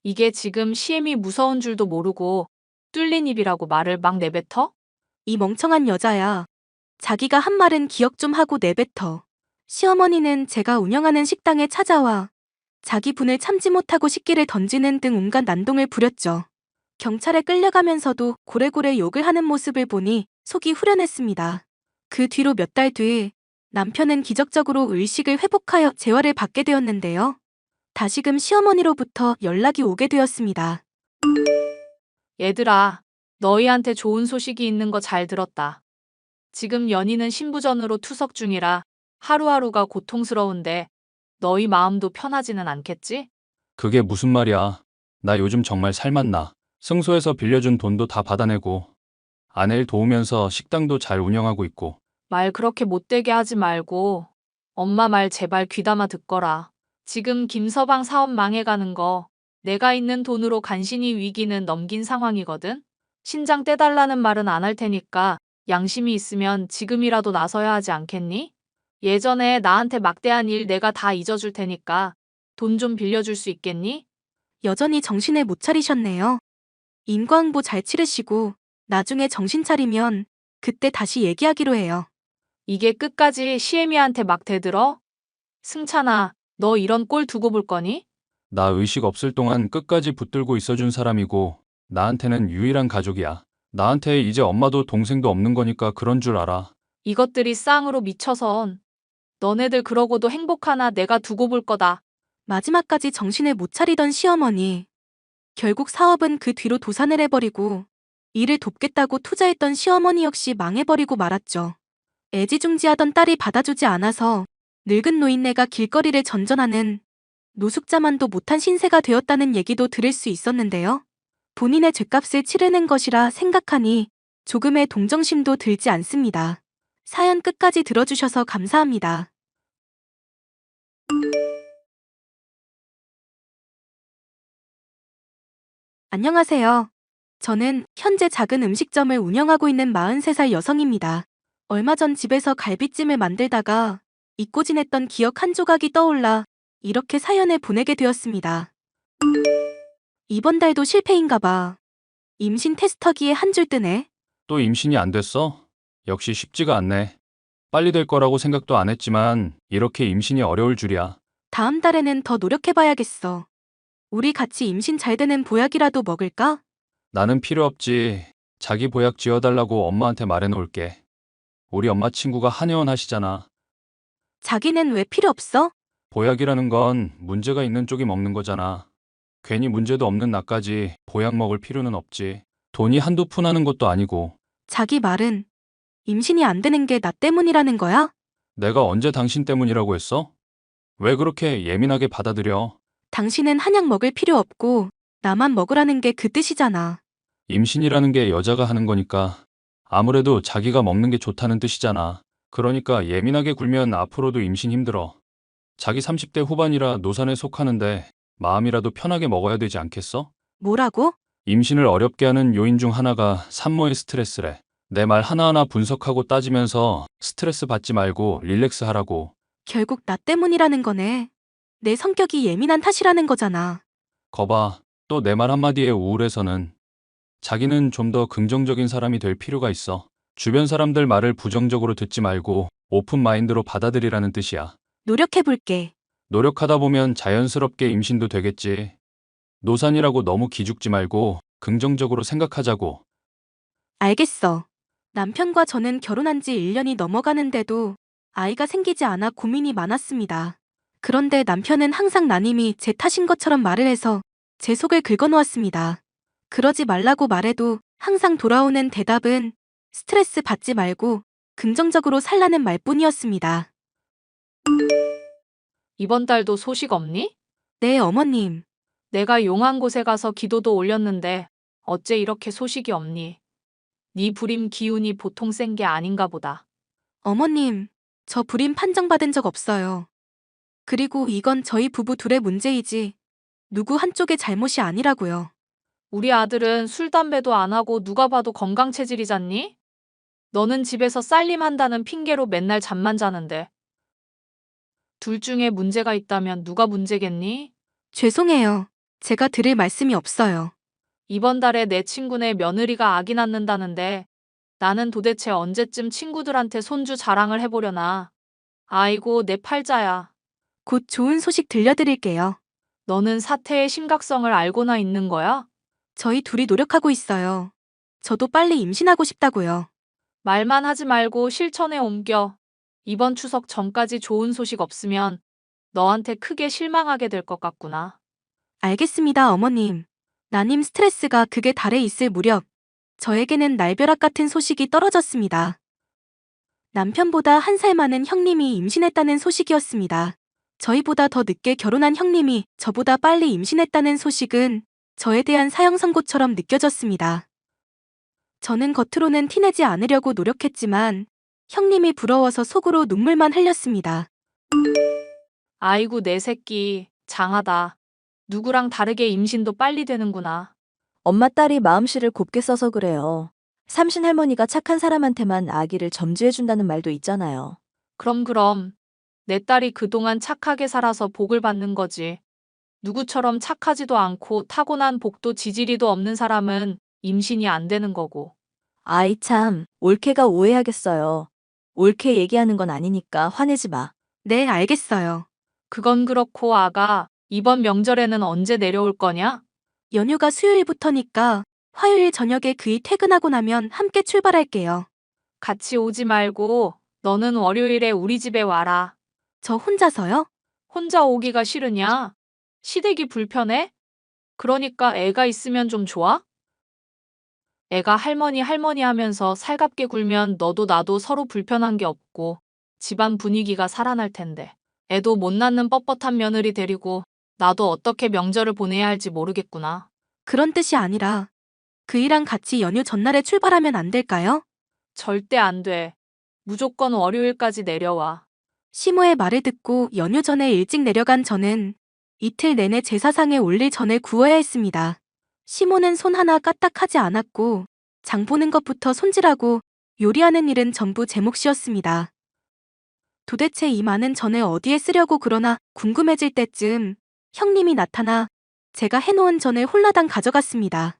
[SPEAKER 7] 이게 지금 시엠이 무서운 줄도 모르고 뚫린 입이라고 말을 막 내뱉어?
[SPEAKER 3] 이 멍청한 여자야. 자기가 한 말은 기억 좀 하고 내뱉어. 시어머니는 제가 운영하는 식당에 찾아와 자기 분을 참지 못하고 식기를 던지는 등 온갖 난동을 부렸죠. 경찰에 끌려가면서도 고래고래 욕을 하는 모습을 보니 속이 후련했습니다. 그 뒤로 몇 달 뒤 남편은 기적적으로 의식을 회복하여 재활을 받게 되었는데요. 다시금 시어머니로부터 연락이 오게 되었습니다.
[SPEAKER 7] 얘들아, 너희한테 좋은 소식이 있는 거 잘 들었다. 지금 연희는 신부전으로 투석 중이라 하루하루가 고통스러운데 너희 마음도 편하지는 않겠지?
[SPEAKER 2] 그게 무슨 말이야. 나 요즘 정말 살맛나. 승소해서 빌려준 돈도 다 받아내고 아내 일 도우면서 식당도 잘 운영하고 있고.
[SPEAKER 7] 말 그렇게 못되게 하지 말고 엄마 말 제발 귀담아 듣거라. 지금 김서방 사업 망해가는 거 내가 있는 돈으로 간신히 위기는 넘긴 상황이거든? 신장 떼달라는 말은 안 할 테니까 양심이 있으면 지금이라도 나서야 하지 않겠니? 예전에 나한테 막대한 일 내가 다 잊어줄 테니까 돈 좀 빌려줄 수 있겠니?
[SPEAKER 3] 여전히 정신을 못 차리셨네요. 인과응보 잘 치르시고 나중에 정신 차리면 그때 다시 얘기하기로 해요.
[SPEAKER 7] 이게 끝까지 시애미한테 막 대들어? 승찬아, 너 이런 꼴 두고 볼 거니?
[SPEAKER 2] 나 의식 없을 동안 끝까지 붙들고 있어준 사람이고 나한테는 유일한 가족이야. 나한테 이제 엄마도 동생도 없는 거니까 그런 줄 알아.
[SPEAKER 7] 이것들이 쌍으로 미쳐선 너네들 그러고도 행복하나 내가 두고 볼 거다.
[SPEAKER 3] 마지막까지 정신을 못 차리던 시어머니. 결국 사업은 그 뒤로 도산을 해버리고 일을 돕겠다고 투자했던 시어머니 역시 망해버리고 말았죠. 애지중지하던 딸이 받아주지 않아서 늙은 노인네가 길거리를 전전하는 노숙자만도 못한 신세가 되었다는 얘기도 들을 수 있었는데요. 본인의 죗값을 치르는 것이라 생각하니 조금의 동정심도 들지 않습니다. 사연 끝까지 들어주셔서 감사합니다. 안녕하세요. 저는 현재 작은 음식점을 운영하고 있는 43살 여성입니다. 얼마 전 집에서 갈비찜을 만들다가 잊고 지냈던 기억 한 조각이 떠올라 이렇게 사연을 보내게 되었습니다. 이번 달도 실패인가 봐. 임신 테스터기에 한 줄 뜨네.
[SPEAKER 2] 또 임신이 안 됐어? 역시 쉽지가 않네. 빨리 될 거라고 생각도 안 했지만 이렇게 임신이 어려울 줄이야.
[SPEAKER 3] 다음 달에는 더 노력해봐야겠어. 우리 같이 임신 잘 되는 보약이라도 먹을까?
[SPEAKER 2] 나는 필요 없지. 자기 보약 지어달라고 엄마한테 말해놓을게. 우리 엄마 친구가 한의원 하시잖아.
[SPEAKER 3] 자기는 왜 필요 없어?
[SPEAKER 2] 보약이라는 건 문제가 있는 쪽이 먹는 거잖아. 괜히 문제도 없는 나까지 보약 먹을 필요는 없지. 돈이 한두 푼 하는 것도 아니고.
[SPEAKER 3] 자기 말은 임신이 안 되는 게 나 때문이라는 거야?
[SPEAKER 2] 내가 언제 당신 때문이라고 했어? 왜 그렇게 예민하게 받아들여?
[SPEAKER 3] 당신은 한약 먹을 필요 없고 나만 먹으라는 게 그 뜻이잖아.
[SPEAKER 2] 임신이라는 게 여자가 하는 거니까 아무래도 자기가 먹는 게 좋다는 뜻이잖아. 그러니까 예민하게 굴면 앞으로도 임신 힘들어. 자기 30대 후반이라 노산에 속하는데 마음이라도 편하게 먹어야 되지 않겠어?
[SPEAKER 3] 뭐라고?
[SPEAKER 2] 임신을 어렵게 하는 요인 중 하나가 산모의 스트레스래. 내 말 하나하나 분석하고 따지면서 스트레스 받지 말고 릴렉스 하라고.
[SPEAKER 3] 결국 나 때문이라는 거네. 내 성격이 예민한 탓이라는 거잖아.
[SPEAKER 2] 거봐, 또 내 말 한마디에 우울해서는. 자기는 좀 더 긍정적인 사람이 될 필요가 있어. 주변 사람들 말을 부정적으로 듣지 말고 오픈 마인드로 받아들이라는 뜻이야.
[SPEAKER 3] 노력해볼게.
[SPEAKER 2] 노력하다 보면 자연스럽게 임신도 되겠지. 노산이라고 너무 기죽지 말고 긍정적으로 생각하자고.
[SPEAKER 3] 알겠어. 남편과 저는 결혼한 지 1년이 넘어가는데도 아이가 생기지 않아 고민이 많았습니다. 그런데 남편은 항상 난임이 제 탓인 것처럼 말을 해서 제 속을 긁어놓았습니다. 그러지 말라고 말해도 항상 돌아오는 대답은 스트레스 받지 말고 긍정적으로 살라는 말뿐이었습니다.
[SPEAKER 7] 이번 달도 소식 없니?
[SPEAKER 3] 네, 어머님.
[SPEAKER 7] 내가 용한 곳에 가서 기도도 올렸는데 어째 이렇게 소식이 없니? 네 불임 기운이 보통 센 게 아닌가 보다.
[SPEAKER 3] 어머님, 저 불임 판정받은 적 없어요. 그리고 이건 저희 부부 둘의 문제이지 누구 한쪽의 잘못이 아니라고요.
[SPEAKER 7] 우리 아들은 술, 담배도 안 하고 누가 봐도 건강 체질이잖니? 너는 집에서 살림한다는 핑계로 맨날 잠만 자는데. 둘 중에 문제가 있다면 누가 문제겠니?
[SPEAKER 3] 죄송해요. 제가 드릴 말씀이 없어요.
[SPEAKER 7] 이번 달에 내 친구네 며느리가 아기 낳는다는데 나는 도대체 언제쯤 친구들한테 손주 자랑을 해보려나. 아이고, 내 팔자야.
[SPEAKER 3] 곧 좋은 소식 들려드릴게요.
[SPEAKER 7] 너는 사태의 심각성을 알고나 있는 거야?
[SPEAKER 3] 저희 둘이 노력하고 있어요. 저도 빨리 임신하고 싶다고요.
[SPEAKER 7] 말만 하지 말고 실천에 옮겨. 이번 추석 전까지 좋은 소식 없으면 너한테 크게 실망하게 될 것 같구나.
[SPEAKER 3] 알겠습니다, 어머님. 나님 스트레스가 극에 달해 있을 무렵 저에게는 날벼락 같은 소식이 떨어졌습니다. 남편보다 1살 많은 형님이 임신했다는 소식이었습니다. 저희보다 더 늦게 결혼한 형님이 저보다 빨리 임신했다는 소식은 저에 대한 사형 선고처럼 느껴졌습니다. 저는 겉으로는 티내지 않으려고 노력했지만 형님이 부러워서 속으로 눈물만 흘렸습니다.
[SPEAKER 7] 아이고, 내 새끼, 장하다. 누구랑 다르게 임신도 빨리 되는구나.
[SPEAKER 4] 엄마 딸이 마음씨를 곱게 써서 그래요. 삼신 할머니가 착한 사람한테만 아기를 점지해준다는 말도 있잖아요.
[SPEAKER 7] 그럼. 내 딸이 그동안 착하게 살아서 복을 받는 거지. 누구처럼 착하지도 않고 타고난 복도 지지리도 없는 사람은 임신이 안 되는 거고.
[SPEAKER 4] 아이 참, 올케가 오해하겠어요. 옳게 얘기하는 건 아니니까 화내지 마.
[SPEAKER 3] 네, 알겠어요.
[SPEAKER 7] 그건 그렇고 아가, 이번 명절에는 언제 내려올 거냐?
[SPEAKER 3] 연휴가 수요일부터니까 화요일 저녁에 그이 퇴근하고 나면 함께 출발할게요.
[SPEAKER 7] 같이 오지 말고 너는 월요일에 우리 집에 와라.
[SPEAKER 3] 저 혼자서요?
[SPEAKER 7] 혼자 오기가 싫으냐? 시댁이 불편해? 그러니까 애가 있으면 좀 좋아? 애가 할머니 하면서 살갑게 굴면 너도 나도 서로 불편한 게 없고 집안 분위기가 살아날 텐데. 애도 못 낳는 뻣뻣한 며느리 데리고 나도 어떻게 명절을 보내야 할지 모르겠구나.
[SPEAKER 3] 그런 뜻이 아니라 그이랑 같이 연휴 전날에 출발하면 안 될까요?
[SPEAKER 7] 절대 안 돼. 무조건 월요일까지 내려와.
[SPEAKER 3] 시모의 말을 듣고 연휴 전에 일찍 내려간 저는 이틀 내내 제사상에 올릴 전을 구워야 했습니다. 시모는 손 하나 까딱하지 않았고 장 보는 것부터 손질하고 요리하는 일은 전부 제 몫이었습니다. 도대체 이 많은 전을 어디에 쓰려고 그러나 궁금해질 때쯤 형님이 나타나 제가 해놓은 전을 홀라당 가져갔습니다.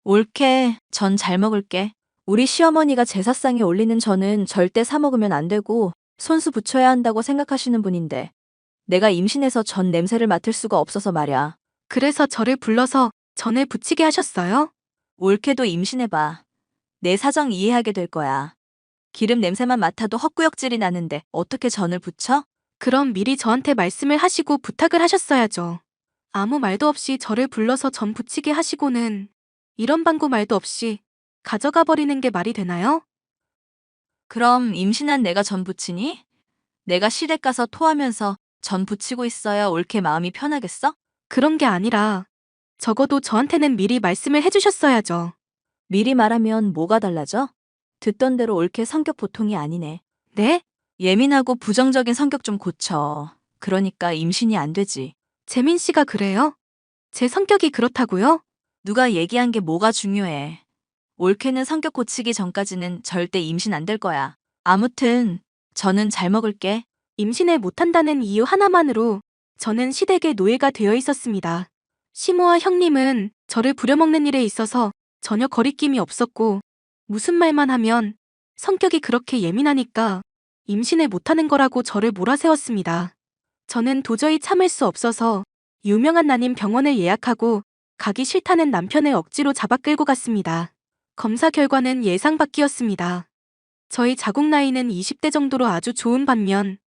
[SPEAKER 4] 옳게, 전 잘 먹을게. 우리 시어머니가 제사상에 올리는 전은 절대 사 먹으면 안 되고 손수 붙여야 한다고 생각하시는 분인데 내가 임신해서 전 냄새를 맡을 수가 없어서 말야.
[SPEAKER 3] 그래서 저를 불러서 전을 부치게 하셨어요?
[SPEAKER 4] 옳게도 임신해봐. 내 사정 이해하게 될 거야. 기름 냄새만 맡아도 헛구역질이 나는데 어떻게 전을 부쳐?
[SPEAKER 3] 그럼 미리 저한테 말씀을 하시고 부탁을 하셨어야죠. 아무 말도 없이 저를 불러서 전 부치게 하시고는 이런 방구 말도 없이 가져가 버리는 게 말이 되나요?
[SPEAKER 4] 그럼 임신한 내가 전 부치니? 내가 시댁 가서 토하면서 전 부치고 있어야 옳게 마음이 편하겠어?
[SPEAKER 3] 그런 게 아니라 적어도 저한테는 미리 말씀을 해주셨어야죠.
[SPEAKER 4] 미리 말하면 뭐가 달라져? 듣던 대로 옳게 성격 보통이 아니네.
[SPEAKER 3] 네?
[SPEAKER 4] 예민하고 부정적인 성격 좀 고쳐. 그러니까 임신이 안 되지.
[SPEAKER 3] 재민 씨가 그래요? 제 성격이 그렇다고요?
[SPEAKER 4] 누가 얘기한 게 뭐가 중요해. 옳게는 성격 고치기 전까지는 절대 임신 안 될 거야. 아무튼 저는 잘 먹을게.
[SPEAKER 3] 임신을 못한다는 이유 하나만으로 저는 시댁의 노예가 되어 있었습니다. 시모와 형님은 저를 부려먹는 일에 있어서 전혀 거리낌이 없었고 무슨 말만 하면 성격이 그렇게 예민하니까 임신을 못하는 거라고 저를 몰아세웠습니다. 저는 도저히 참을 수 없어서 유명한 난임 병원을 예약하고 가기 싫다는 남편을 억지로 잡아 끌고 갔습니다. 검사 결과는 예상 밖이었습니다. 저희 자궁 나이는 20대 정도로 아주 좋은 반면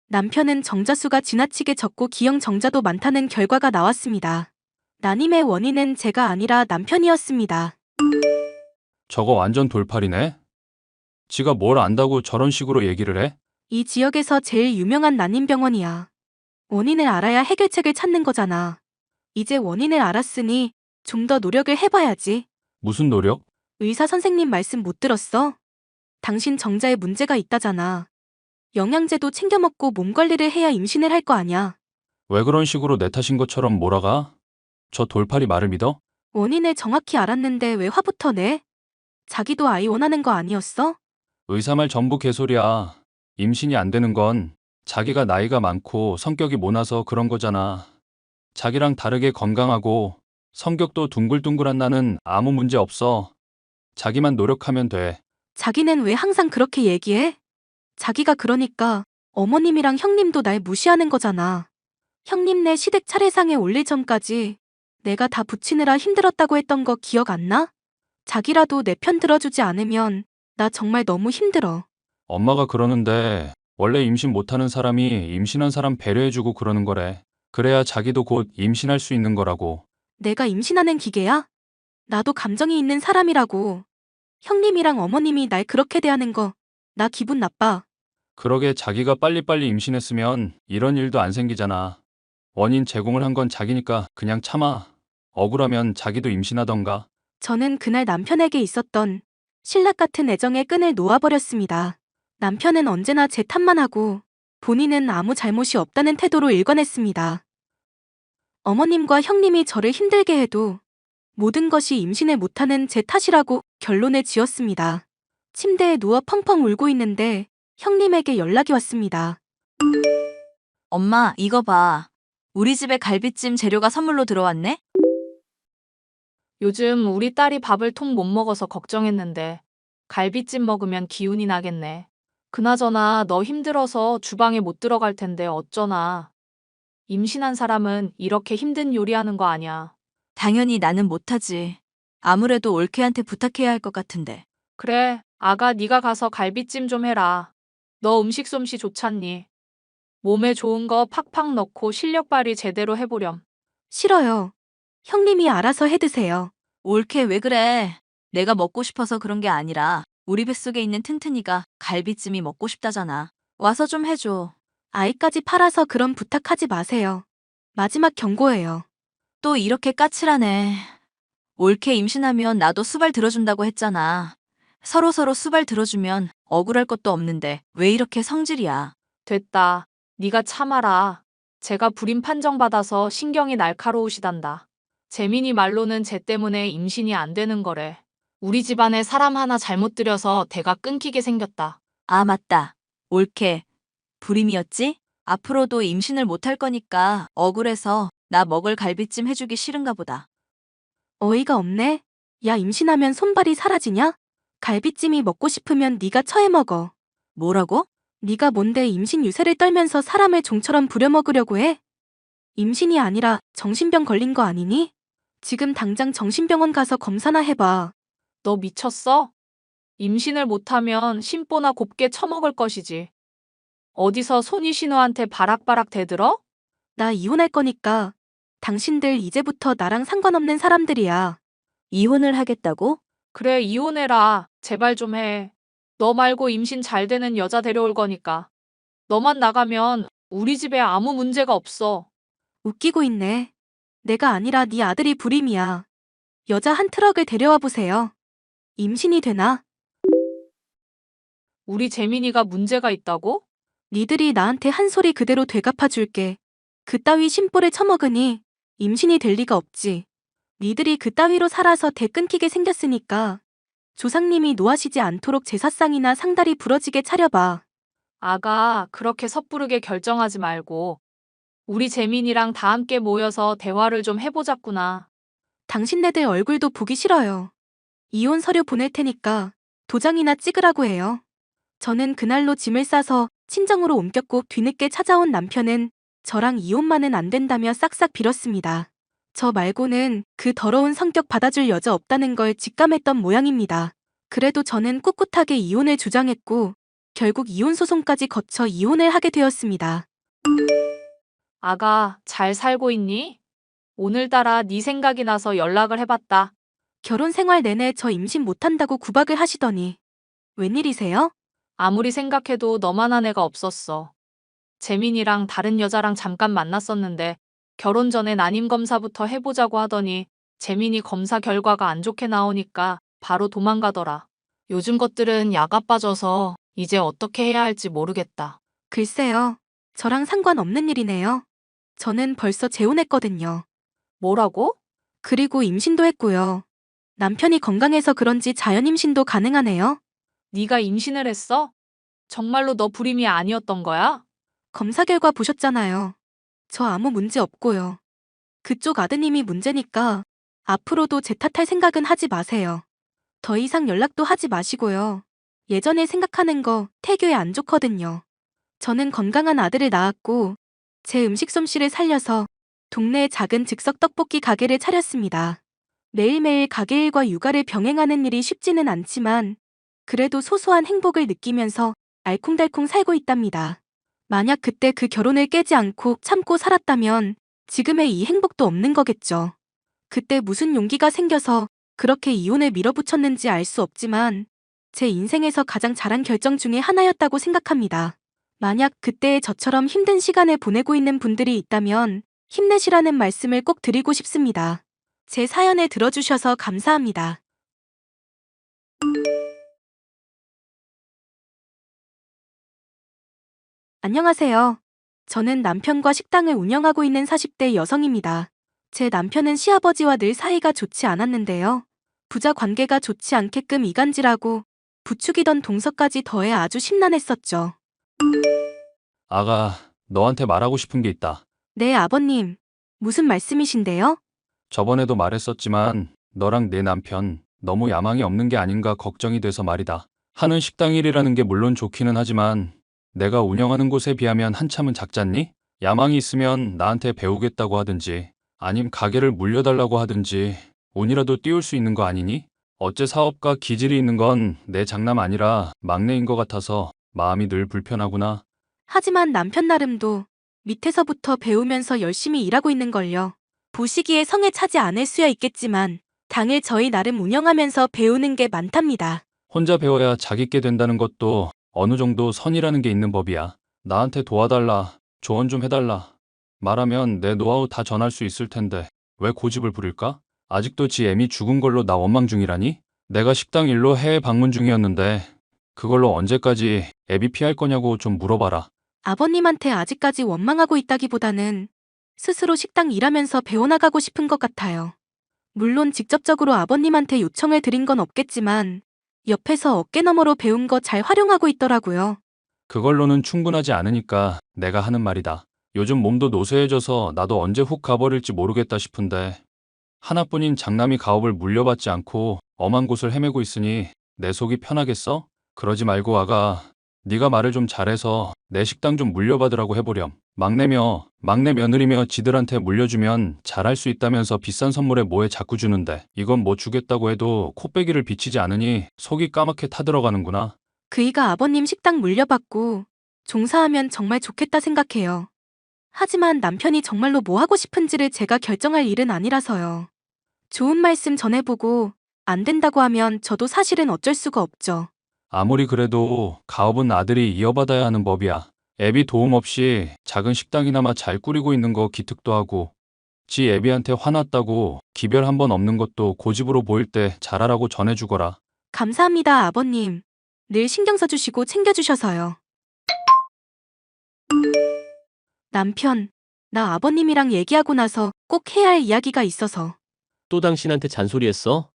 [SPEAKER 3] 남편은 정자수가 지나치게 적고 기형 정자도 많다는 결과가 나왔습니다. 난임의 원인은 제가 아니라 남편이었습니다.
[SPEAKER 2] 저거 완전 돌팔이네. 지가 뭘 안다고 저런 식으로 얘기를 해?
[SPEAKER 3] 이 지역에서 제일 유명한 난임병원이야. 원인을 알아야 해결책을 찾는 거잖아. 이제 원인을 알았으니 좀 더 노력을 해봐야지.
[SPEAKER 2] 무슨 노력?
[SPEAKER 3] 의사 선생님 말씀 못 들었어? 당신 정자에 문제가 있다잖아. 영양제도 챙겨 먹고 몸 관리를 해야 임신을 할 거 아냐.
[SPEAKER 2] 왜 그런 식으로 내 탓인 것처럼 몰아가? 저 돌팔이 말을 믿어?
[SPEAKER 3] 원인을 정확히 알았는데 왜 화부터 내? 자기도 아이 원하는 거 아니었어?
[SPEAKER 2] 의사 말 전부 개소리야. 임신이 안 되는 건 자기가 나이가 많고 성격이 모나서 그런 거잖아. 자기랑 다르게 건강하고 성격도 둥글둥글한 나는 아무 문제 없어. 자기만 노력하면 돼.
[SPEAKER 3] 자기는 왜 항상 그렇게 얘기해? 자기가 그러니까 어머님이랑 형님도 날 무시하는 거잖아. 형님네 시댁 차례상에 올릴 전까지 내가 다 붙이느라 힘들었다고 했던 거 기억 안 나? 자기라도 내 편 들어주지 않으면 나 정말 너무 힘들어.
[SPEAKER 2] 엄마가 그러는데 원래 임신 못하는 사람이 임신한 사람 배려해주고 그러는 거래. 그래야 자기도 곧 임신할 수 있는 거라고.
[SPEAKER 3] 내가 임신하는 기계야? 나도 감정이 있는 사람이라고. 형님이랑 어머님이 날 그렇게 대하는 거 나 기분 나빠.
[SPEAKER 2] 그러게 자기가 빨리빨리 임신했으면 이런 일도 안 생기잖아. 원인 제공을 한 건 자기니까 그냥 참아. 억울하면 자기도 임신하던가.
[SPEAKER 3] 저는 그날 남편에게 있었던 신락 같은 애정의 끈을 놓아버렸습니다. 남편은 언제나 제 탓만 하고 본인은 아무 잘못이 없다는 태도로 일관했습니다. 어머님과 형님이 저를 힘들게 해도 모든 것이 임신을 못하는 제 탓이라고 결론을 지었습니다. 침대에 누워 펑펑 울고 있는데 형님에게 연락이 왔습니다.
[SPEAKER 4] 엄마, 이거 봐. 우리 집에 갈비찜 재료가 선물로 들어왔네?
[SPEAKER 7] 요즘 우리 딸이 밥을 통 못 먹어서 걱정했는데 갈비찜 먹으면 기운이 나겠네. 그나저나 너 힘들어서 주방에 못 들어갈 텐데 어쩌나. 임신한 사람은 이렇게 힘든 요리하는 거 아니야.
[SPEAKER 4] 당연히 나는 못하지. 아무래도 올케한테 부탁해야 할 것 같은데.
[SPEAKER 7] 그래, 아가 네가 가서 갈비찜 좀 해라. 너 음식 솜씨 좋잖니. 몸에 좋은 거 팍팍 넣고 실력 발휘 제대로 해보렴.
[SPEAKER 3] 싫어요. 형님이 알아서 해드세요.
[SPEAKER 4] 올케 왜 그래? 내가 먹고 싶어서 그런 게 아니라 우리 뱃속에 있는 튼튼이가 갈비찜이 먹고 싶다잖아. 와서 좀 해줘.
[SPEAKER 3] 아이까지 팔아서 그런 부탁하지 마세요. 마지막 경고예요.
[SPEAKER 4] 또 이렇게 까칠하네. 올케 임신하면 나도 수발 들어준다고 했잖아. 서로서로 수발 들어주면 억울할 것도 없는데 왜 이렇게 성질이야.
[SPEAKER 7] 됐다. 네가 참아라. 제가 불임 판정받아서 신경이 날카로우시단다. 재민이 말로는 쟤 때문에 임신이 안 되는 거래. 우리 집안에 사람 하나 잘못 들여서 대가 끊기게 생겼다.
[SPEAKER 4] 아, 맞다. 올케. 불임이었지? 앞으로도 임신을 못할 거니까 억울해서 나 먹을 갈비찜 해주기 싫은가 보다.
[SPEAKER 3] 어이가 없네. 야, 임신하면 손발이 사라지냐? 갈비찜이 먹고 싶으면 네가 처해 먹어.
[SPEAKER 4] 뭐라고?
[SPEAKER 3] 네가 뭔데 임신 유세를 떨면서 사람을 종처럼 부려먹으려고 해? 임신이 아니라 정신병 걸린 거 아니니? 지금 당장 정신병원 가서 검사나 해봐.
[SPEAKER 7] 너 미쳤어? 임신을 못하면 심보나 곱게 처먹을 것이지. 어디서 손이신우한테 바락바락 대들어?
[SPEAKER 3] 나 이혼할 거니까 당신들 이제부터 나랑 상관없는 사람들이야.
[SPEAKER 4] 이혼을 하겠다고?
[SPEAKER 7] 그래, 이혼해라. 제발 좀 해. 너 말고 임신 잘 되는 여자 데려올 거니까. 너만 나가면 우리 집에 아무 문제가 없어.
[SPEAKER 3] 웃기고 있네. 내가 아니라 네 아들이 불임이야. 여자 한 트럭을 데려와 보세요. 임신이 되나?
[SPEAKER 7] 우리 재민이가 문제가 있다고?
[SPEAKER 3] 니들이 나한테 한 소리 그대로 되갚아 줄게. 그따위 심보를 처먹으니 임신이 될 리가 없지. 니들이 그따위로 살아서 대 끊기게 생겼으니까 조상님이 노하시지 않도록 제사상이나 상다리 부러지게 차려봐.
[SPEAKER 7] 아가, 그렇게 섣부르게 결정하지 말고 우리 재민이랑 다 함께 모여서 대화를 좀 해보자꾸나.
[SPEAKER 3] 당신네들 얼굴도 보기 싫어요. 이혼 서류 보낼 테니까 도장이나 찍으라고 해요. 저는 그날로 짐을 싸서 친정으로 옮겼고 뒤늦게 찾아온 남편은 저랑 이혼만은 안 된다며 싹싹 빌었습니다. 저 말고는 그 더러운 성격 받아줄 여자 없다는 걸 직감했던 모양입니다. 그래도 저는 꿋꿋하게 이혼을 주장했고 결국 이혼 소송까지 거쳐 이혼을 하게 되었습니다.
[SPEAKER 7] 아가, 잘 살고 있니? 오늘따라 네 생각이 나서 연락을 해봤다.
[SPEAKER 3] 결혼 생활 내내 저 임신 못한다고 구박을 하시더니 웬일이세요?
[SPEAKER 7] 아무리 생각해도 너만한 애가 없었어. 재민이랑 다른 여자랑 잠깐 만났었는데 결혼 전에 난임 검사부터 해보자고 하더니 재민이 검사 결과가 안 좋게 나오니까 바로 도망가더라. 요즘 것들은 야가 빠져서 이제 어떻게 해야 할지 모르겠다.
[SPEAKER 3] 글쎄요. 저랑 상관없는 일이네요. 저는 벌써 재혼했거든요.
[SPEAKER 7] 뭐라고?
[SPEAKER 3] 그리고 임신도 했고요. 남편이 건강해서 그런지 자연 임신도 가능하네요.
[SPEAKER 7] 네가 임신을 했어? 정말로 너 불임이 아니었던 거야?
[SPEAKER 3] 검사 결과 보셨잖아요. 저 아무 문제 없고요. 그쪽 아드님이 문제니까 앞으로도 제 탓할 생각은 하지 마세요. 더 이상 연락도 하지 마시고요. 예전에 생각하는 거 태교에 안 좋거든요. 저는 건강한 아들을 낳았고 제 음식 솜씨를 살려서 동네에 작은 즉석 떡볶이 가게를 차렸습니다. 매일매일 가게 일과 육아를 병행하는 일이 쉽지는 않지만 그래도 소소한 행복을 느끼면서 알콩달콩 살고 있답니다. 만약 그때 그 결혼을 깨지 않고 참고 살았다면 지금의 이 행복도 없는 거겠죠. 그때 무슨 용기가 생겨서 그렇게 이혼을 밀어붙였는지 알 수 없지만 제 인생에서 가장 잘한 결정 중에 하나였다고 생각합니다. 만약 그때의 저처럼 힘든 시간을 보내고 있는 분들이 있다면 힘내시라는 말씀을 꼭 드리고 싶습니다. 제 사연을 들어주셔서 감사합니다. 안녕하세요. 저는 남편과 식당을 운영하고 있는 40대 여성입니다. 제 남편은 시아버지와 늘 사이가 좋지 않았는데요. 부자 관계가 좋지 않게끔 이간질하고 부추기던 동서까지 더해 아주 심란했었죠.
[SPEAKER 2] 아가, 너한테 말하고 싶은 게 있다.
[SPEAKER 3] 네, 아버님. 무슨 말씀이신데요?
[SPEAKER 2] 저번에도 말했었지만 너랑 내 남편 너무 야망이 없는 게 아닌가 걱정이 돼서 말이다. 하는 식당 일이라는 게 물론 좋기는 하지만 내가 운영하는 곳에 비하면 한참은 작잖니? 야망이 있으면 나한테 배우겠다고 하든지 아님 가게를 물려달라고 하든지 운이라도 띄울 수 있는 거 아니니? 어째 사업가 기질이 있는 건 내 장남 아니라 막내인 것 같아서 마음이 늘 불편하구나.
[SPEAKER 3] 하지만 남편 나름도 밑에서부터 배우면서 열심히 일하고 있는걸요. 보시기에 성에 차지 않을 수야 있겠지만 당일 저희 나름 운영하면서 배우는 게 많답니다.
[SPEAKER 2] 혼자 배워야 자기 게 된다는 것도 어느 정도 선이라는 게 있는 법이야. 나한테 도와달라, 조언 좀 해달라. 말하면 내 노하우 다 전할 수 있을 텐데 왜 고집을 부릴까? 아직도 지 애미 죽은 걸로 나 원망 중이라니? 내가 식당 일로 해외 방문 중이었는데 그걸로 언제까지 애비 피할 거냐고 좀 물어봐라.
[SPEAKER 3] 아버님한테 아직까지 원망하고 있다기보다는 스스로 식당 일하면서 배워나가고 싶은 것 같아요. 물론 직접적으로 아버님한테 요청을 드린 건 없겠지만 옆에서 어깨너머로 배운 거 잘 활용하고 있더라고요.
[SPEAKER 2] 그걸로는 충분하지 않으니까 내가 하는 말이다. 요즘 몸도 노쇠해져서 나도 언제 훅 가버릴지 모르겠다 싶은데 하나뿐인 장남이 가업을 물려받지 않고 엄한 곳을 헤매고 있으니 내 속이 편하겠어? 그러지 말고 아가, 네가 말을 좀 잘해서 내 식당 좀 물려받으라고 해보렴. 막내 며느리며 지들한테 물려주면 잘할 수 있다면서 비싼 선물에 뭐에 자꾸 주는데 이건 뭐 주겠다고 해도 코빼기를 비치지 않으니 속이 까맣게 타들어가는구나.
[SPEAKER 3] 그이가 아버님 식당 물려받고 종사하면 정말 좋겠다 생각해요. 하지만 남편이 정말로 뭐 하고 싶은지를 제가 결정할 일은 아니라서요. 좋은 말씀 전해보고 안 된다고 하면 저도 사실은 어쩔 수가 없죠.
[SPEAKER 2] 아무리 그래도 가업은 아들이 이어받아야 하는 법이야. 애비 도움 없이 작은 식당이나마 잘 꾸리고 있는 거 기특도 하고 지 애비한테 화났다고 기별 한 번 없는 것도 고집으로 보일 때 잘하라고 전해주거라.
[SPEAKER 3] 감사합니다, 아버님. 늘 신경 써주시고 챙겨주셔서요. 남편, 나 아버님이랑 얘기하고 나서 꼭 해야 할 이야기가 있어서.
[SPEAKER 5] 또 당신한테 잔소리했어?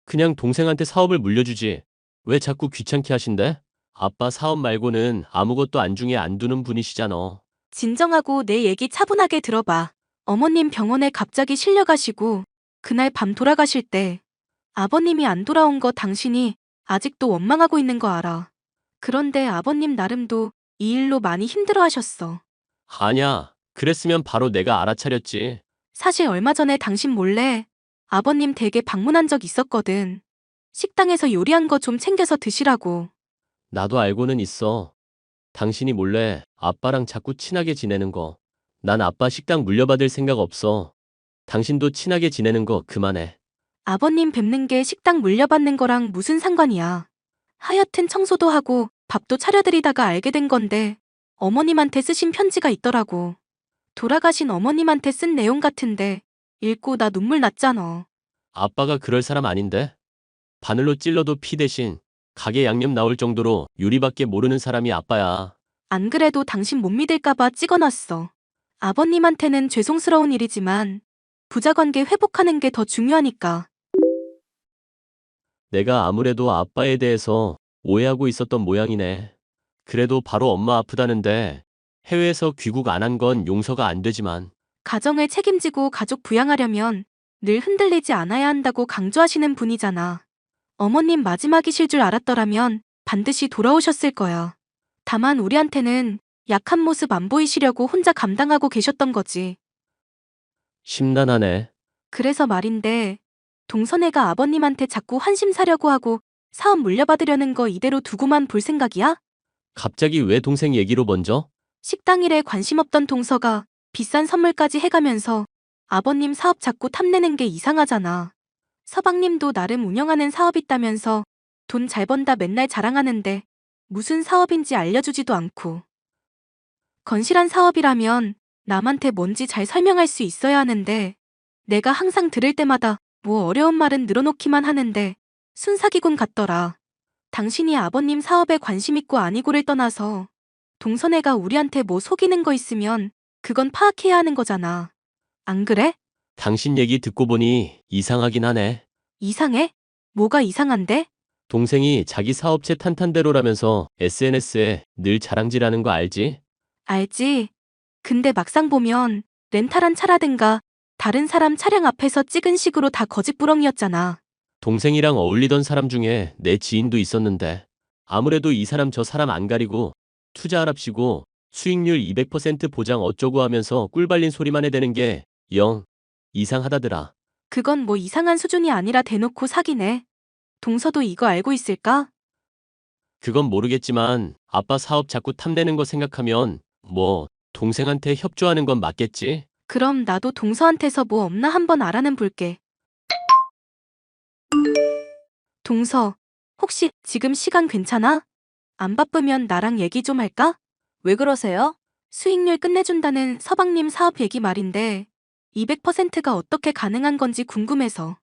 [SPEAKER 5] 그냥 동생한테 사업을 물려주지. 왜 자꾸 귀찮게 하신대? 아빠 사업 말고는 아무것도 안중에 안 두는 분이시잖아.
[SPEAKER 3] 진정하고 내 얘기 차분하게 들어봐. 어머님 병원에 갑자기 실려가시고 그날 밤 돌아가실 때 아버님이 안 돌아온 거 당신이 아직도 원망하고 있는 거 알아. 그런데 아버님 나름도 이 일로 많이 힘들어하셨어.
[SPEAKER 5] 아냐, 그랬으면 바로 내가 알아차렸지.
[SPEAKER 3] 사실 얼마 전에 당신 몰래 아버님 댁에 방문한 적 있었거든. 식당에서 요리한 거 좀 챙겨서 드시라고.
[SPEAKER 5] 나도 알고는 있어. 당신이 몰래 아빠랑 자꾸 친하게 지내는 거. 난 아빠 식당 물려받을 생각 없어. 당신도 친하게 지내는 거 그만해.
[SPEAKER 3] 아버님 뵙는 게 식당 물려받는 거랑 무슨 상관이야. 하여튼 청소도 하고 밥도 차려드리다가 알게 된 건데 어머님한테 쓰신 편지가 있더라고. 돌아가신 어머님한테 쓴 내용 같은데 읽고 나 눈물 났잖아.
[SPEAKER 5] 아빠가 그럴 사람 아닌데? 바늘로 찔러도 피 대신 가게 양념 나올 정도로 요리밖에 모르는 사람이 아빠야.
[SPEAKER 3] 안 그래도 당신 못 믿을까봐 찍어놨어. 아버님한테는 죄송스러운 일이지만 부자관계 회복하는 게 더 중요하니까.
[SPEAKER 5] 내가 아무래도 아빠에 대해서 오해하고 있었던 모양이네. 그래도 바로 엄마 아프다는데 해외에서 귀국 안 한 건 용서가 안 되지만
[SPEAKER 3] 가정을 책임지고 가족 부양하려면 늘 흔들리지 않아야 한다고 강조하시는 분이잖아. 어머님 마지막이실 줄 알았더라면 반드시 돌아오셨을 거야. 다만 우리한테는 약한 모습 안 보이시려고 혼자 감당하고 계셨던 거지.
[SPEAKER 5] 심란하네.
[SPEAKER 3] 그래서 말인데, 동선애가 아버님한테 자꾸 환심 사려고 하고 사업 물려받으려는 거 이대로 두고만 볼 생각이야?
[SPEAKER 5] 갑자기 왜 동생 얘기로 먼저?
[SPEAKER 3] 식당 일에 관심 없던 동서가 비싼 선물까지 해가면서 아버님 사업 자꾸 탐내는 게 이상하잖아. 서방님도 나름 운영하는 사업 있다면서 돈 잘 번다 맨날 자랑하는데 무슨 사업인지 알려주지도 않고. 건실한 사업이라면 남한테 뭔지 잘 설명할 수 있어야 하는데 내가 항상 들을 때마다 뭐 어려운 말은 늘어놓기만 하는데 순사기꾼 같더라. 당신이 아버님 사업에 관심 있고 아니고를 떠나서 동선애가 우리한테 뭐 속이는 거 있으면 그건 파악해야 하는 거잖아. 안 그래?
[SPEAKER 5] 당신 얘기 듣고 보니 이상하긴 하네.
[SPEAKER 3] 이상해? 뭐가 이상한데?
[SPEAKER 5] 동생이 자기 사업체 탄탄대로라면서 SNS에 늘 자랑질하는 거 알지?
[SPEAKER 3] 알지. 근데 막상 보면 렌탈한 차라든가 다른 사람 차량 앞에서 찍은 식으로 다 거짓부렁이었잖아.
[SPEAKER 5] 동생이랑 어울리던 사람 중에 내 지인도 있었는데 아무래도 이 사람 저 사람 안 가리고 투자하랍시고 수익률 200% 보장 어쩌고 하면서 꿀발린 소리만 해대는 게 영 이상하다더라.
[SPEAKER 3] 그건 뭐 이상한 수준이 아니라 대놓고 사기네. 동서도 이거 알고 있을까?
[SPEAKER 5] 그건 모르겠지만 아빠 사업 자꾸 탐내는 거 생각하면 뭐 동생한테 협조하는 건 맞겠지?
[SPEAKER 3] 그럼 나도 동서한테서 뭐 없나 한번 알아는 볼게. 동서, 혹시 지금 시간 괜찮아? 안 바쁘면 나랑 얘기 좀 할까?
[SPEAKER 4] 왜 그러세요?
[SPEAKER 3] 수익률 끝내준다는 서방님 사업 얘기 말인데 200%가 어떻게 가능한 건지 궁금해서.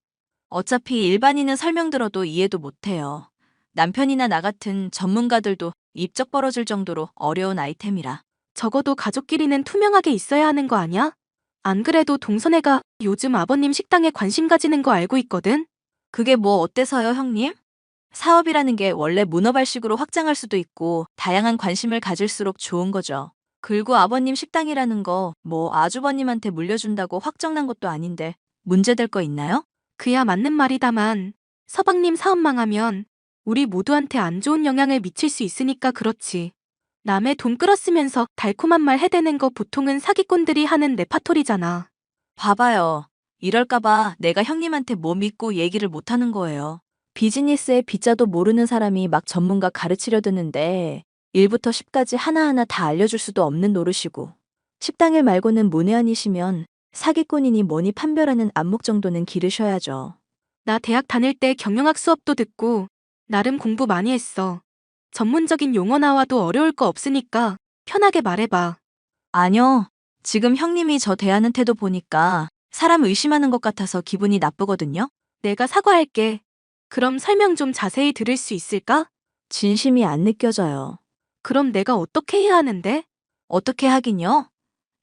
[SPEAKER 4] 어차피 일반인은 설명 들어도 이해도 못해요. 남편이나 나 같은 전문가들도 입적 벌어질 정도로 어려운 아이템이라.
[SPEAKER 3] 적어도 가족끼리는 투명하게 있어야 하는 거 아냐? 안 그래도 동선애가 요즘 아버님 식당에 관심 가지는 거 알고 있거든?
[SPEAKER 4] 그게 뭐 어때서요, 형님? 사업이라는 게 원래 문어발식으로 확장할 수도 있고 다양한 관심을 가질수록 좋은 거죠. 그리고 아버님 식당이라는 거 뭐 아주버님한테 물려준다고 확정난 것도 아닌데 문제될 거 있나요?
[SPEAKER 3] 그야 맞는 말이다만 서방님 사업 망하면 우리 모두한테 안 좋은 영향을 미칠 수 있으니까 그렇지. 남의 돈 끌어쓰면서 달콤한 말 해대는 거 보통은 사기꾼들이 하는 레파토리잖아.
[SPEAKER 4] 봐봐요. 이럴까봐 내가 형님한테 뭐 믿고 얘기를 못하는 거예요. 비즈니스의 비자도 모르는 사람이 막 전문가 가르치려 드는데 1부터 10까지 하나하나 다 알려줄 수도 없는 노릇이고 식당일 말고는 문외한이시면 사기꾼이니 뭐니 판별하는 안목 정도는 기르셔야죠.
[SPEAKER 3] 나 대학 다닐 때 경영학 수업도 듣고 나름 공부 많이 했어. 전문적인 용어 나와도 어려울 거 없으니까 편하게 말해봐.
[SPEAKER 4] 아니요. 지금 형님이 저 대하는 태도 보니까 사람 의심하는 것 같아서 기분이 나쁘거든요.
[SPEAKER 3] 내가 사과할게. 그럼 설명 좀 자세히 들을 수 있을까?
[SPEAKER 4] 진심이 안 느껴져요.
[SPEAKER 3] 그럼 내가 어떻게 해야 하는데?
[SPEAKER 4] 어떻게 하긴요?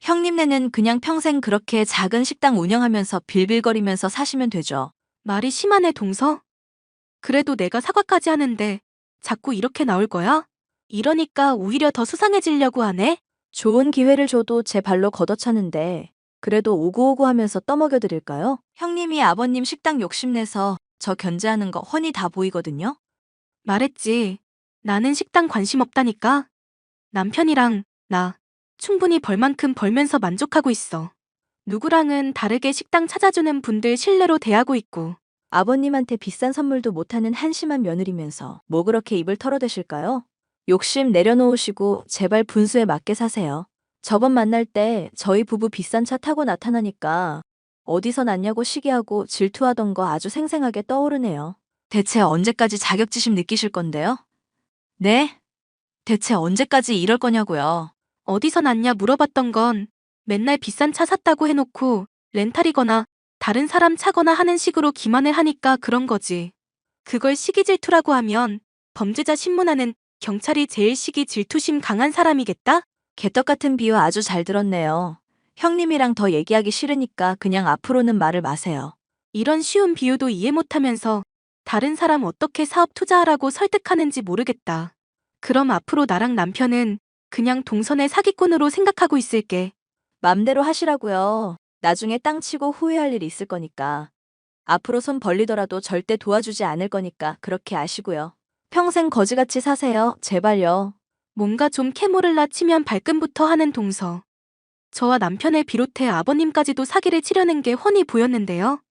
[SPEAKER 4] 형님네는 그냥 평생 그렇게 작은 식당 운영하면서 빌빌거리면서 사시면 되죠.
[SPEAKER 3] 말이 심하네, 동서. 그래도 내가 사과까지 하는데 자꾸 이렇게 나올 거야? 이러니까 오히려 더 수상해지려고 하네?
[SPEAKER 4] 좋은 기회를 줘도 제 발로 걷어차는데 그래도 오구오구 하면서 떠먹여 드릴까요? 형님이 아버님 식당 욕심내서 저 견제하는 거 훤히 다 보이거든요.
[SPEAKER 3] 말했지. 나는 식당 관심 없다니까. 남편이랑 나 충분히 벌 만큼 벌면서 만족하고 있어. 누구랑은 다르게 식당 찾아주는 분들 신뢰로 대하고 있고.
[SPEAKER 4] 아버님한테 비싼 선물도 못하는 한심한 며느리면서 뭐 그렇게 입을 털어대실까요? 욕심 내려놓으시고 제발 분수에 맞게 사세요. 저번 만날 때 저희 부부 비싼 차 타고 나타나니까 어디서 났냐고 시기하고 질투하던 거 아주 생생하게 떠오르네요. 대체 언제까지 자격지심 느끼실 건데요? 네? 대체 언제까지 이럴 거냐고요.
[SPEAKER 3] 어디서 났냐 물어봤던 건 맨날 비싼 차 샀다고 해놓고 렌탈이거나 다른 사람 차거나 하는 식으로 기만을 하니까 그런 거지. 그걸 시기 질투라고 하면 범죄자 신문하는 경찰이 제일 시기 질투심 강한 사람이겠다?
[SPEAKER 4] 개떡 같은 비유 아주 잘 들었네요. 형님이랑 더 얘기하기 싫으니까 그냥 앞으로는 말을 마세요.
[SPEAKER 3] 이런 쉬운 비유도 이해 못하면서 다른 사람 어떻게 사업 투자하라고 설득하는지 모르겠다. 그럼 앞으로 나랑 남편은 그냥 동선의 사기꾼으로 생각하고 있을게.
[SPEAKER 4] 맘대로 하시라고요. 나중에 땅 치고 후회할 일이 있을 거니까. 앞으로 손 벌리더라도 절대 도와주지 않을 거니까 그렇게 아시고요. 평생 거지같이 사세요. 제발요.
[SPEAKER 3] 뭔가 좀 캐모를라 치면 발끈부터 하는 동서. 저와 남편을 비롯해 아버님까지도 사기를 치려는 게 훤히 보였는데요.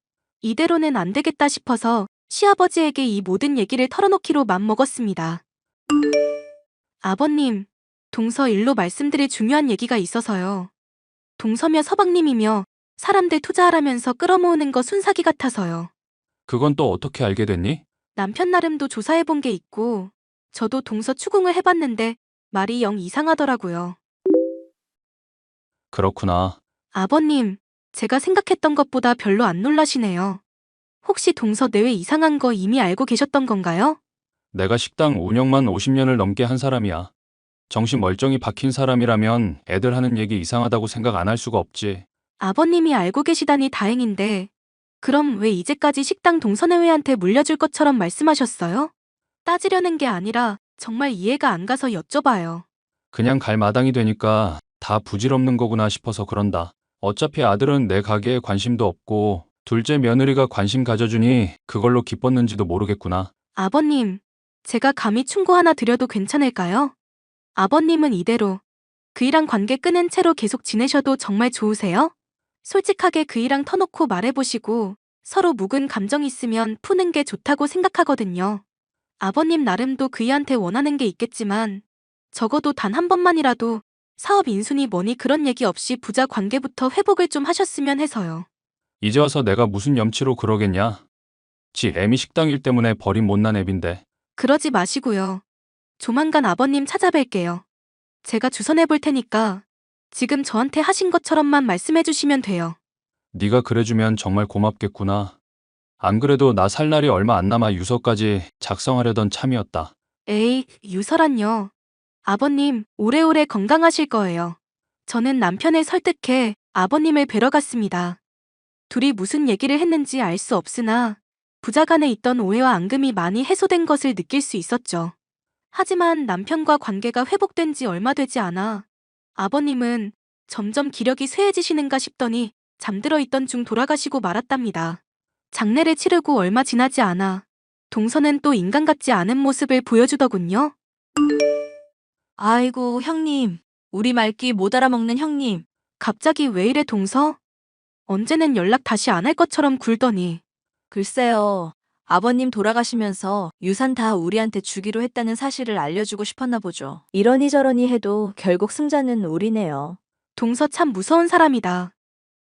[SPEAKER 3] 이대로는 안 되겠다 싶어서 시아버지에게 이 모든 얘기를 털어놓기로 맘먹었습니다. 아버님, 동서 일로 말씀드릴 중요한 얘기가 있어서요. 동서며 서방님이며 사람들 투자하라면서 끌어모으는 거 순사기 같아서요.
[SPEAKER 2] 그건 또 어떻게 알게 됐니?
[SPEAKER 3] 남편 나름도 조사해본 게 있고 저도 동서 추궁을 해봤는데 말이 영 이상하더라고요.
[SPEAKER 2] 그렇구나.
[SPEAKER 3] 아버님, 제가 생각했던 것보다 별로 안 놀라시네요. 혹시 동서 내외 이상한 거 이미 알고 계셨던 건가요?
[SPEAKER 2] 내가 식당 운영만 50년을 넘게 한 사람이야. 정신 멀쩡히 박힌 사람이라면 애들 하는 얘기 이상하다고 생각 안 할 수가 없지.
[SPEAKER 3] 아버님이 알고 계시다니 다행인데 그럼 왜 이제까지 식당 동서내외한테 물려줄 것처럼 말씀하셨어요? 따지려는 게 아니라 정말 이해가 안 가서 여쭤봐요.
[SPEAKER 2] 그냥 갈 마당이 되니까 다 부질없는 거구나 싶어서 그런다. 어차피 아들은 내 가게에 관심도 없고 둘째 며느리가 관심 가져주니 그걸로 기뻤는지도 모르겠구나.
[SPEAKER 3] 아버님, 제가 감히 충고 하나 드려도 괜찮을까요? 아버님은 이대로 그이랑 관계 끊은 채로 계속 지내셔도 정말 좋으세요? 솔직하게 그이랑 터놓고 말해보시고 서로 묵은 감정 있으면 푸는 게 좋다고 생각하거든요. 아버님 나름도 그이한테 원하는 게 있겠지만 적어도 단 한 번만이라도 사업 인순이 뭐니 그런 얘기 없이 부자 관계부터 회복을 좀 하셨으면 해서요.
[SPEAKER 2] 이제 와서 내가 무슨 염치로 그러겠냐? 지 애미 식당 일 때문에 버린 못난 애빈데.
[SPEAKER 3] 그러지 마시고요. 조만간 아버님 찾아뵐게요. 제가 주선해 볼 테니까 지금 저한테 하신 것처럼만 말씀해 주시면 돼요.
[SPEAKER 2] 네가 그래주면 정말 고맙겠구나. 안 그래도 나 살 날이 얼마 안 남아 유서까지 작성하려던 참이었다.
[SPEAKER 3] 에이, 유서란요. 아버님, 오래오래 건강하실 거예요. 저는 남편을 설득해 아버님을 뵈러 갔습니다. 둘이 무슨 얘기를 했는지 알 수 없으나 부자 간에 있던 오해와 앙금이 많이 해소된 것을 느낄 수 있었죠. 하지만 남편과 관계가 회복된 지 얼마 되지 않아 아버님은 점점 기력이 쇠해지시는가 싶더니 잠들어 있던 중 돌아가시고 말았답니다. 장례를 치르고 얼마 지나지 않아 동서는 또 인간 같지 않은 모습을 보여주더군요.
[SPEAKER 4] 아이고, 형님. 우리 말귀 못 알아먹는 형님.
[SPEAKER 3] 갑자기 왜 이래 동서? 언제는 연락 다시 안 할 것처럼 굴더니.
[SPEAKER 4] 글쎄요. 아버님 돌아가시면서 유산 다 우리한테 주기로 했다는 사실을 알려주고 싶었나 보죠. 이러니 저러니 해도 결국 승자는 우리네요.
[SPEAKER 3] 동서 참 무서운 사람이다.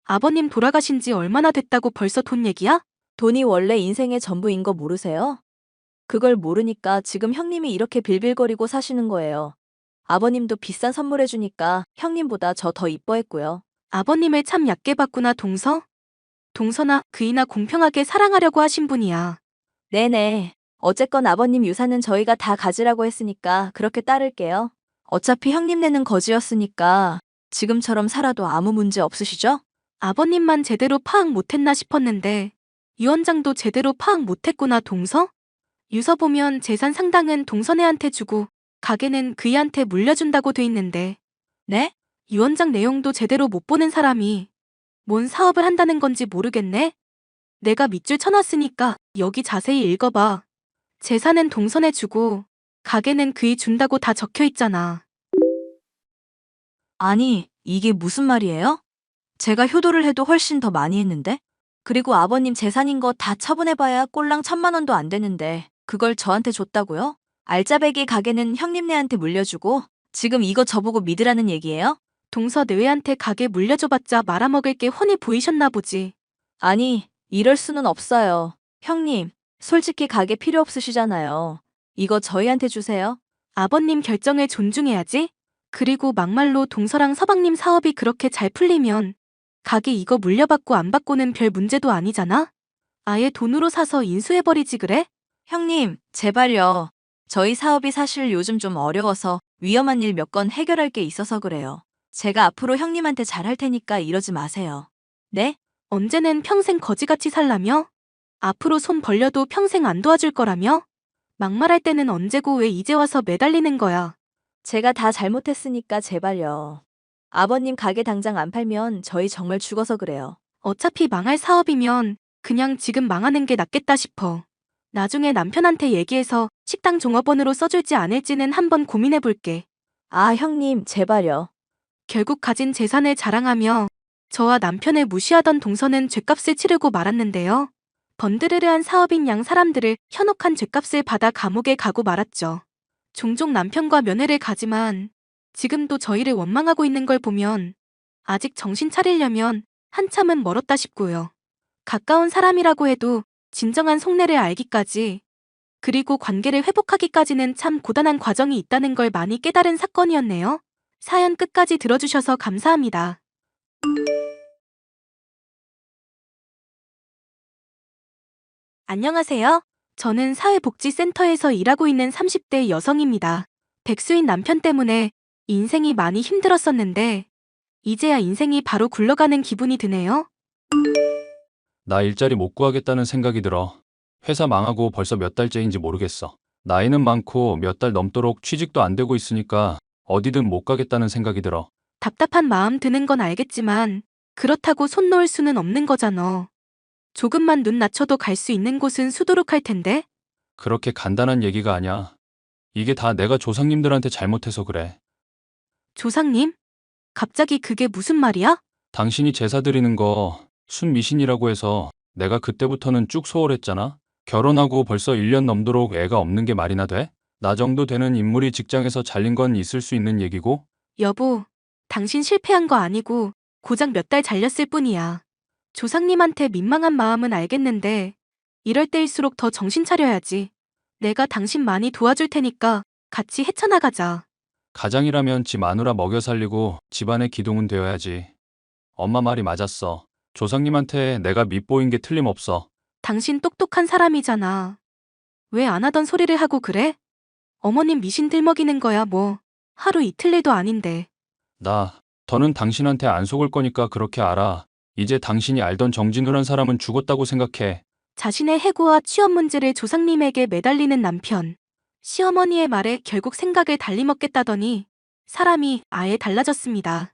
[SPEAKER 3] 아버님 돌아가신 지 얼마나 됐다고 벌써 돈 얘기야?
[SPEAKER 4] 돈이 원래 인생의 전부인 거 모르세요? 그걸 모르니까 지금 형님이 이렇게 빌빌거리고 사시는 거예요. 아버님도 비싼 선물해주니까 형님보다 저 더 이뻐했고요.
[SPEAKER 3] 아버님을 참 얕게 봤구나 동서? 동서나 그이나 공평하게 사랑하려고 하신 분이야.
[SPEAKER 4] 네네. 어쨌건 아버님 유산은 저희가 다 가지라고 했으니까 그렇게 따를게요. 어차피 형님네는 거지였으니까 지금처럼 살아도 아무 문제 없으시죠?
[SPEAKER 3] 아버님만 제대로 파악 못했나 싶었는데 유원장도 제대로 파악 못했구나 동서? 유서 보면 재산 상당은 동서네한테 주고 가게는 그이한테 물려준다고 돼 있는데
[SPEAKER 4] 네?
[SPEAKER 3] 유원장 내용도 제대로 못 보는 사람이 뭔 사업을 한다는 건지 모르겠네? 내가 밑줄 쳐놨으니까 여기 자세히 읽어봐. 재산은 동선에 주고 가게는 그이 준다고 다 적혀 있잖아.
[SPEAKER 4] 아니, 이게 무슨 말이에요? 제가 효도를 해도 훨씬 더 많이 했는데? 그리고 아버님 재산인 거 다 처분해봐야 꼴랑 1,000만 원도 안 되는데 그걸 저한테 줬다고요? 알짜배기 가게는 형님네한테 물려주고 지금 이거 저보고 믿으라는 얘기예요?
[SPEAKER 3] 동서 내외한테 가게 물려줘봤자 말아먹을 게 훤히 보이셨나 보지.
[SPEAKER 4] 아니, 이럴 수는 없어요. 형님, 솔직히 가게 필요 없으시잖아요. 이거 저희한테 주세요.
[SPEAKER 3] 아버님 결정을 존중해야지. 그리고 막말로 동서랑 서방님 사업이 그렇게 잘 풀리면 가게 이거 물려받고 안 받고는 별 문제도 아니잖아? 아예 돈으로 사서 인수해버리지 그래?
[SPEAKER 4] 형님, 제발요. 저희 사업이 사실 요즘 좀 어려워서 위험한 일 몇 건 해결할 게 있어서 그래요. 제가 앞으로 형님한테 잘할 테니까 이러지 마세요. 네?
[SPEAKER 3] 언제는 평생 거지같이 살라며? 앞으로 손 벌려도 평생 안 도와줄 거라며? 막말할 때는 언제고 왜 이제 와서 매달리는 거야?
[SPEAKER 4] 제가 다 잘못했으니까 제발요. 아버님 가게 당장 안 팔면 저희 정말 죽어서 그래요.
[SPEAKER 3] 어차피 망할 사업이면 그냥 지금 망하는 게 낫겠다 싶어. 나중에 남편한테 얘기해서 식당 종업원으로 써줄지 않을지는 한번 고민해 볼게.
[SPEAKER 4] 아, 형님, 제발요.
[SPEAKER 3] 결국 가진 재산을 자랑하며 저와 남편을 무시하던 동서는 죗값을 치르고 말았는데요. 번드르르한 사업인 양 사람들을 현혹한 죗값을 받아 감옥에 가고 말았죠. 종종 남편과 면회를 가지만 지금도 저희를 원망하고 있는 걸 보면 아직 정신 차리려면 한참은 멀었다 싶고요. 가까운 사람이라고 해도 진정한 속내를 알기까지 그리고 관계를 회복하기까지는 참 고단한 과정이 있다는 걸 많이 깨달은 사건이었네요. 사연 끝까지 들어주셔서 감사합니다. 안녕하세요. 저는 사회복지센터에서 일하고 있는 30대 여성입니다. 백수인 남편 때문에 인생이 많이 힘들었었는데 이제야 인생이 바로 굴러가는 기분이 드네요.
[SPEAKER 2] 나 일자리 못 구하겠다는 생각이 들어. 회사 망하고 벌써 몇 달째인지 모르겠어. 나이는 많고 몇 달 넘도록 취직도 안 되고 있으니까 어디든 못 가겠다는 생각이 들어.
[SPEAKER 3] 답답한 마음 드는 건 알겠지만 그렇다고 손 놓을 수는 없는 거잖아. 조금만 눈 낮춰도 갈 수 있는 곳은 수두룩할 텐데.
[SPEAKER 2] 그렇게 간단한 얘기가 아니야. 이게 다 내가 조상님들한테 잘못해서 그래.
[SPEAKER 3] 조상님? 갑자기 그게 무슨 말이야?
[SPEAKER 2] 당신이 제사 드리는 거 순미신이라고 해서 내가 그때부터는 쭉 소홀했잖아. 결혼하고 벌써 1년 넘도록 애가 없는 게 말이나 돼? 나 정도 되는 인물이 직장에서 잘린 건 있을 수 있는 얘기고.
[SPEAKER 3] 여보, 당신 실패한 거 아니고 고작 몇 달 잘렸을 뿐이야. 조상님한테 민망한 마음은 알겠는데 이럴 때일수록 더 정신 차려야지. 내가 당신 많이 도와줄 테니까 같이 헤쳐나가자.
[SPEAKER 2] 가장이라면 지 마누라 먹여 살리고 집안의 기둥은 되어야지. 엄마 말이 맞았어. 조상님한테 내가 밉보인 게 틀림없어.
[SPEAKER 3] 당신 똑똑한 사람이잖아. 왜 안 하던 소리를 하고 그래? 어머님 미신 들먹이는 거야 뭐. 하루 이틀 내도 아닌데.
[SPEAKER 2] 더는 당신한테 안 속을 거니까 그렇게 알아. 이제 당신이 알던 정진우란 사람은 죽었다고 생각해.
[SPEAKER 3] 자신의 해고와 취업 문제를 조상님에게 매달리는 남편. 시어머니의 말에 결국 생각을 달리 먹겠다더니 사람이 아예 달라졌습니다.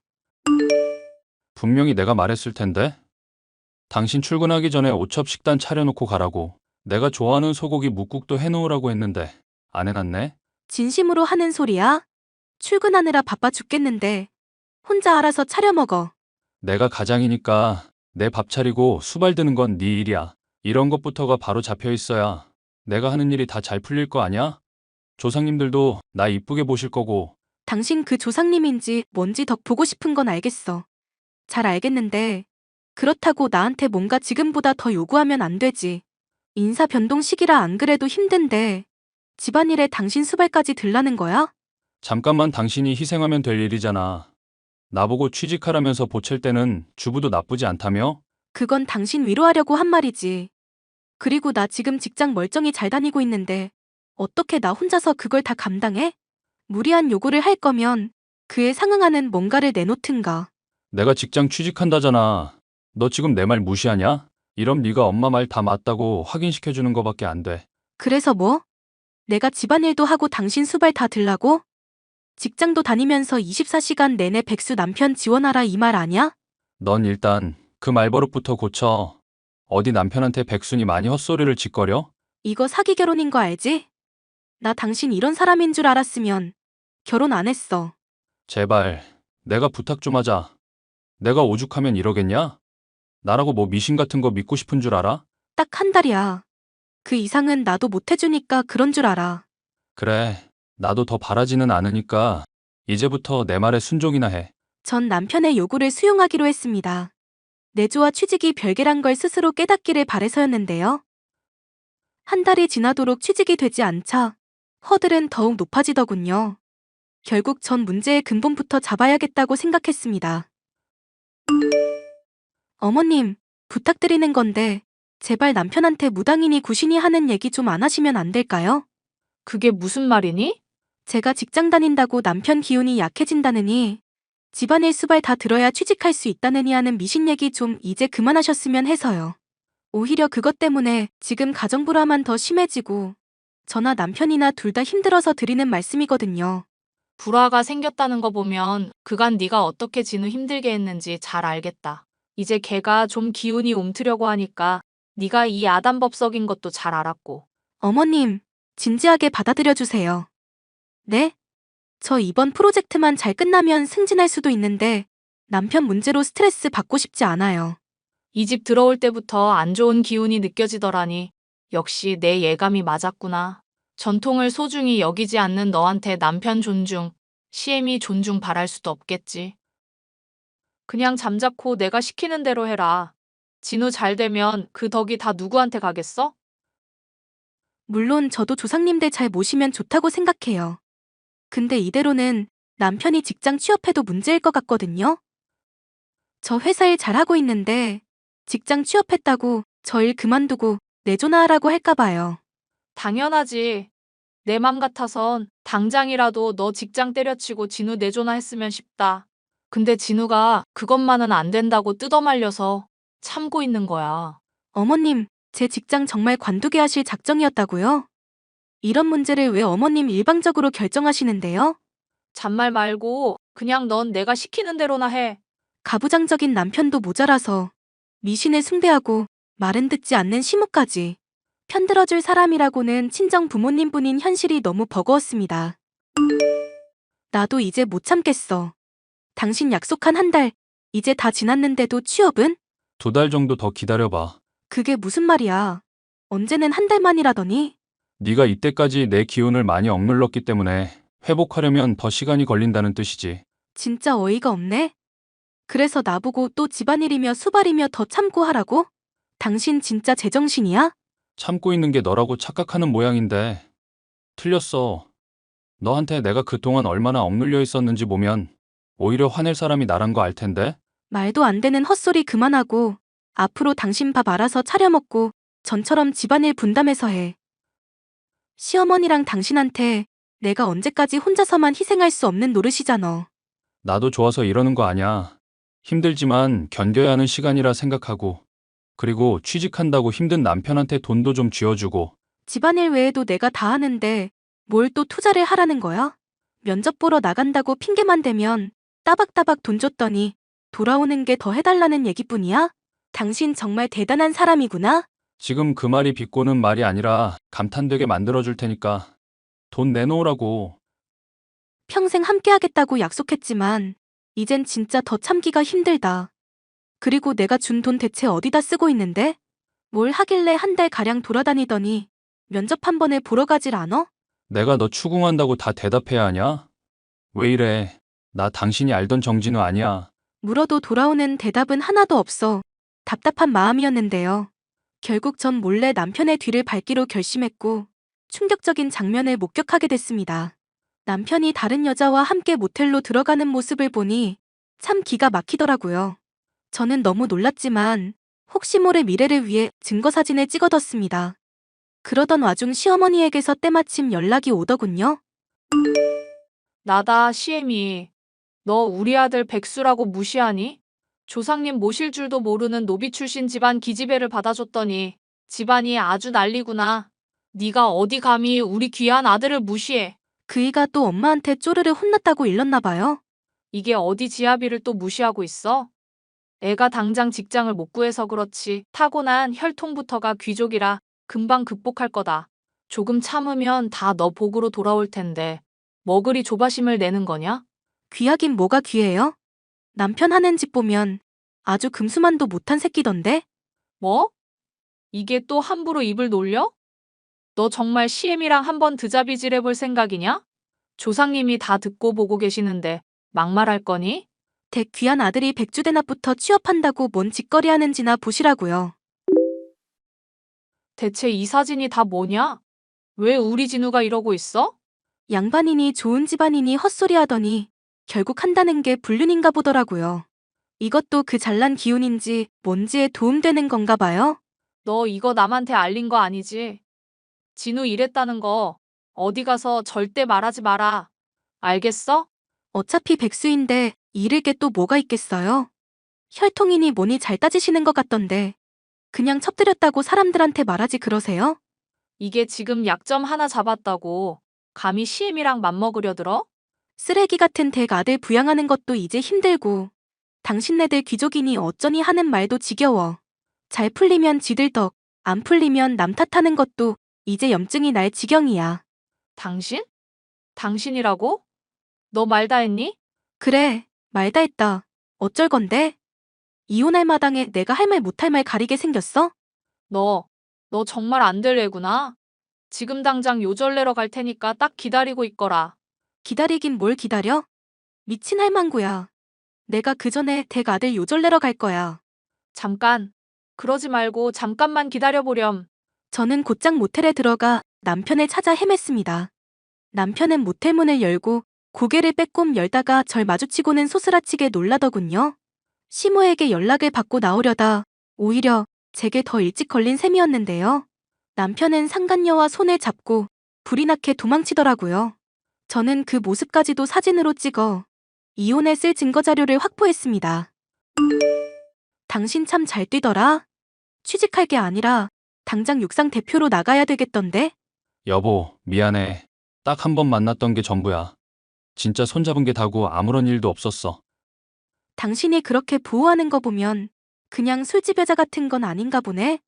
[SPEAKER 2] 분명히 내가 말했을 텐데. 당신 출근하기 전에 오첩 식단 차려놓고 가라고. 내가 좋아하는 소고기 묵국도 해놓으라고 했는데 안 해놨네?
[SPEAKER 3] 진심으로 하는 소리야? 출근하느라 바빠 죽겠는데 혼자 알아서 차려 먹어.
[SPEAKER 2] 내가 가장이니까 내 밥 차리고 수발 드는 건 네 일이야. 이런 것부터가 바로 잡혀 있어야 내가 하는 일이 다 잘 풀릴 거 아니야? 조상님들도 나 이쁘게 보실 거고.
[SPEAKER 3] 당신 그 조상님인지 뭔지 더 보고 싶은 건 알겠어. 잘 알겠는데 그렇다고 나한테 뭔가 지금보다 더 요구하면 안 되지. 인사 변동 시기라 안 그래도 힘든데 집안일에 당신 수발까지 들라는 거야?
[SPEAKER 2] 잠깐만 당신이 희생하면 될 일이잖아. 나보고 취직하라면서 보챌 때는 주부도 나쁘지 않다며?
[SPEAKER 3] 그건 당신 위로하려고 한 말이지. 그리고 나 지금 직장 멀쩡히 잘 다니고 있는데 어떻게 나 혼자서 그걸 다 감당해? 무리한 요구를 할 거면 그에 상응하는 뭔가를 내놓든가.
[SPEAKER 2] 내가 직장 취직한다잖아. 너 지금 내 말 무시하냐? 이럼 네가 엄마 말 다 맞다고 확인시켜주는 거밖에 안 돼.
[SPEAKER 3] 그래서 뭐? 내가 집안일도 하고 당신 수발 다 들라고? 직장도 다니면서 24시간 내내 백수 남편 지원하라 이 말 아냐?
[SPEAKER 2] 넌 일단 그 말버릇부터 고쳐. 어디 남편한테 백순이 많이 헛소리를 짓거려?
[SPEAKER 3] 이거 사기 결혼인 거 알지? 나 당신 이런 사람인 줄 알았으면 결혼 안 했어.
[SPEAKER 2] 제발 내가 부탁 좀 하자. 내가 오죽하면 이러겠냐? 나라고 뭐 미신 같은 거 믿고 싶은 줄 알아?
[SPEAKER 3] 딱 한 달이야. 그 이상은 나도 못 해주니까 그런 줄 알아.
[SPEAKER 2] 그래, 나도 더 바라지는 않으니까 이제부터 내 말에 순종이나 해.
[SPEAKER 3] 전 남편의 요구를 수용하기로 했습니다. 내조와 취직이 별개란 걸 스스로 깨닫기를 바래서였는데요. 한 달이 지나도록 취직이 되지 않자 허들은 더욱 높아지더군요. 결국 전 문제의 근본부터 잡아야겠다고 생각했습니다. 어머님, 부탁드리는 건데 제발 남편한테 무당이니 구신이 하는 얘기 좀 안 하시면 안 될까요?
[SPEAKER 7] 그게 무슨 말이니?
[SPEAKER 3] 제가 직장 다닌다고 남편 기운이 약해진다느니 집안일 수발 다 들어야 취직할 수 있다느니 하는 미신 얘기 좀 이제 그만하셨으면 해서요. 오히려 그것 때문에 지금 가정불화만 더 심해지고 저나 남편이나 둘 다 힘들어서 드리는 말씀이거든요.
[SPEAKER 7] 불화가 생겼다는 거 보면 그간 네가 어떻게 진우 힘들게 했는지 잘 알겠다. 이제 걔가 좀 기운이 움트려고 하니까 네가 이 아담법 썩인 것도 잘 알았고.
[SPEAKER 3] 어머님, 진지하게 받아들여 주세요. 네? 저 이번 프로젝트만 잘 끝나면 승진할 수도 있는데 남편 문제로 스트레스 받고 싶지 않아요.
[SPEAKER 7] 이 집 들어올 때부터 안 좋은 기운이 느껴지더라니. 역시 내 예감이 맞았구나. 전통을 소중히 여기지 않는 너한테 남편 존중, 시애미 존중 바랄 수도 없겠지. 그냥 잠자코 내가 시키는 대로 해라. 진우 잘 되면 그 덕이 다 누구한테 가겠어?
[SPEAKER 3] 물론 저도 조상님들 잘 모시면 좋다고 생각해요. 근데 이대로는 남편이 직장 취업해도 문제일 것 같거든요. 저 회사 일 잘하고 있는데 직장 취업했다고 저 일 그만두고 내조나하라고 할까 봐요.
[SPEAKER 7] 당연하지. 내 맘 같아선 당장이라도 너 직장 때려치고 진우 내조나 했으면 싶다. 근데 진우가 그것만은 안 된다고 뜯어말려서 참고 있는 거야.
[SPEAKER 3] 어머님, 제 직장 정말 관두게 하실 작정이었다고요? 이런 문제를 왜 어머님 일방적으로 결정하시는데요?
[SPEAKER 7] 잔말 말고 그냥 넌 내가 시키는 대로나 해.
[SPEAKER 3] 가부장적인 남편도 모자라서 미신을 숭배하고 말은 듣지 않는 시무까지 편들어줄 사람이라고는 친정 부모님뿐인 현실이 너무 버거웠습니다. 나도 이제 못 참겠어. 당신 약속한 한 달, 이제 다 지났는데도 취업은?
[SPEAKER 2] 2달 정도 더 기다려봐.
[SPEAKER 3] 그게 무슨 말이야. 언제는 한 달 만이라더니?
[SPEAKER 2] 네가 이때까지 내 기운을 많이 억눌렀기 때문에 회복하려면 더 시간이 걸린다는 뜻이지.
[SPEAKER 3] 진짜 어이가 없네. 그래서 나보고 또 집안일이며 수발이며 더 참고 하라고? 당신 진짜 제정신이야?
[SPEAKER 2] 참고 있는 게 너라고 착각하는 모양인데 틀렸어. 너한테 내가 그동안 얼마나 억눌려 있었는지 보면 오히려 화낼 사람이 나란 거 알 텐데?
[SPEAKER 3] 말도 안 되는 헛소리 그만하고 앞으로 당신 밥 알아서 차려 먹고 전처럼 집안일 분담해서 해. 시어머니랑 당신한테 내가 언제까지 혼자서만 희생할 수 없는 노릇이잖아.
[SPEAKER 2] 나도 좋아서 이러는 거 아냐. 힘들지만 견뎌야 하는 시간이라 생각하고, 그리고 취직한다고 힘든 남편한테 돈도 좀 쥐어주고.
[SPEAKER 3] 집안일 외에도 내가 다 하는데 뭘 또 투자를 하라는 거야? 면접 보러 나간다고 핑계만 대면 따박따박 돈 줬더니 돌아오는 게 더 해달라는 얘기뿐이야? 당신 정말 대단한 사람이구나.
[SPEAKER 2] 지금 그 말이 비꼬는 말이 아니라 감탄되게 만들어줄 테니까 돈 내놓으라고.
[SPEAKER 3] 평생 함께하겠다고 약속했지만 이젠 진짜 더 참기가 힘들다. 그리고 내가 준 돈 대체 어디다 쓰고 있는데? 뭘 하길래 한 달 가량 돌아다니더니 면접 한 번에 보러 가질 않어?
[SPEAKER 2] 내가 너 추궁한다고 다 대답해야 하냐? 왜 이래? 나 당신이 알던 정진우 아니야.
[SPEAKER 3] 물어도 돌아오는 대답은 하나도 없어 답답한 마음이었는데요. 결국 전 몰래 남편의 뒤를 밟기로 결심했고 충격적인 장면을 목격하게 됐습니다. 남편이 다른 여자와 함께 모텔로 들어가는 모습을 보니 참 기가 막히더라고요. 저는 너무 놀랐지만 혹시 모를 미래를 위해 증거사진을 찍어뒀습니다. 그러던 와중 시어머니에게서 때마침 연락이 오더군요.
[SPEAKER 7] 나다, 시애미. 너 우리 아들 백수라고 무시하니? 조상님 모실 줄도 모르는 노비 출신 집안 기집애를 받아줬더니 집안이 아주 난리구나. 네가 어디 감히 우리 귀한 아들을 무시해.
[SPEAKER 3] 그이가 또 엄마한테 쪼르르 혼났다고 일렀나 봐요.
[SPEAKER 7] 이게 어디 지아비를 또 무시하고 있어? 애가 당장 직장을 못 구해서 그렇지 타고난 혈통부터가 귀족이라 금방 극복할 거다. 조금 참으면 다 너 복으로 돌아올 텐데 뭐 그리 조바심을 내는 거냐?
[SPEAKER 3] 귀하긴 뭐가 귀해요? 남편 하는 짓 보면 아주 금수만도 못한 새끼던데?
[SPEAKER 7] 뭐? 이게 또 함부로 입을 놀려? 너 정말 시엠이랑 한번 드자비질 해볼 생각이냐? 조상님이 다 듣고 보고 계시는데 막말할 거니?
[SPEAKER 3] 댁 귀한 아들이 백주대낮부터 취업한다고 뭔 짓거리 하는지나 보시라고요.
[SPEAKER 7] 대체 이 사진이 다 뭐냐? 왜 우리 진우가 이러고 있어?
[SPEAKER 3] 양반이니 좋은 집안이니 헛소리 하더니 결국 한다는 게 불륜인가 보더라고요. 이것도 그 잘난 기운인지 뭔지에 도움되는 건가 봐요.
[SPEAKER 7] 너 이거 남한테 알린 거 아니지? 진우 이랬다는 거 어디 가서 절대 말하지 마라. 알겠어?
[SPEAKER 3] 어차피 백수인데 잃을 게 또 뭐가 있겠어요? 혈통이니 뭐니 잘 따지시는 것 같던데 그냥 첩들였다고 사람들한테 말하지 그러세요?
[SPEAKER 7] 이게 지금 약점 하나 잡았다고 감히 시엠이랑 맘먹으려 들어?
[SPEAKER 3] 쓰레기 같은 댁 아들 부양하는 것도 이제 힘들고 당신네들 귀족이니 어쩌니 하는 말도 지겨워. 잘 풀리면 지들 덕, 안 풀리면 남 탓하는 것도 이제 염증이 날 지경이야.
[SPEAKER 7] 당신? 당신이라고? 너 말 다 했니?
[SPEAKER 3] 그래, 말 다 했다. 어쩔 건데? 이혼할 마당에 내가 할 말 못할 말 가리게 생겼어?
[SPEAKER 7] 너 정말 안 될 애구나. 지금 당장 요절 내러 갈 테니까 딱 기다리고 있거라.
[SPEAKER 3] 기다리긴 뭘 기다려? 미친 할망구야. 내가 그 전에 댁 아들 요절 내러 갈 거야.
[SPEAKER 7] 잠깐. 그러지 말고 잠깐만 기다려보렴.
[SPEAKER 3] 저는 곧장 모텔에 들어가 남편을 찾아 헤맸습니다. 남편은 모텔 문을 열고 고개를 빼꼼 열다가 절 마주치고는 소스라치게 놀라더군요. 시모에게 연락을 받고 나오려다 오히려 제게 더 일찍 걸린 셈이었는데요. 남편은 상간녀와 손을 잡고 불이 나게 도망치더라고요. 저는 그 모습까지도 사진으로 찍어 이혼에 쓸 증거 자료를 확보했습니다. 당신 참 잘 뛰더라. 취직할 게 아니라 당장 육상 대표로 나가야 되겠던데?
[SPEAKER 2] 여보, 미안해. 딱 한 번 만났던 게 전부야. 진짜 손잡은 게 다고 아무런 일도 없었어.
[SPEAKER 3] 당신이 그렇게 보호하는 거 보면 그냥 술집 여자 같은 건 아닌가 보네.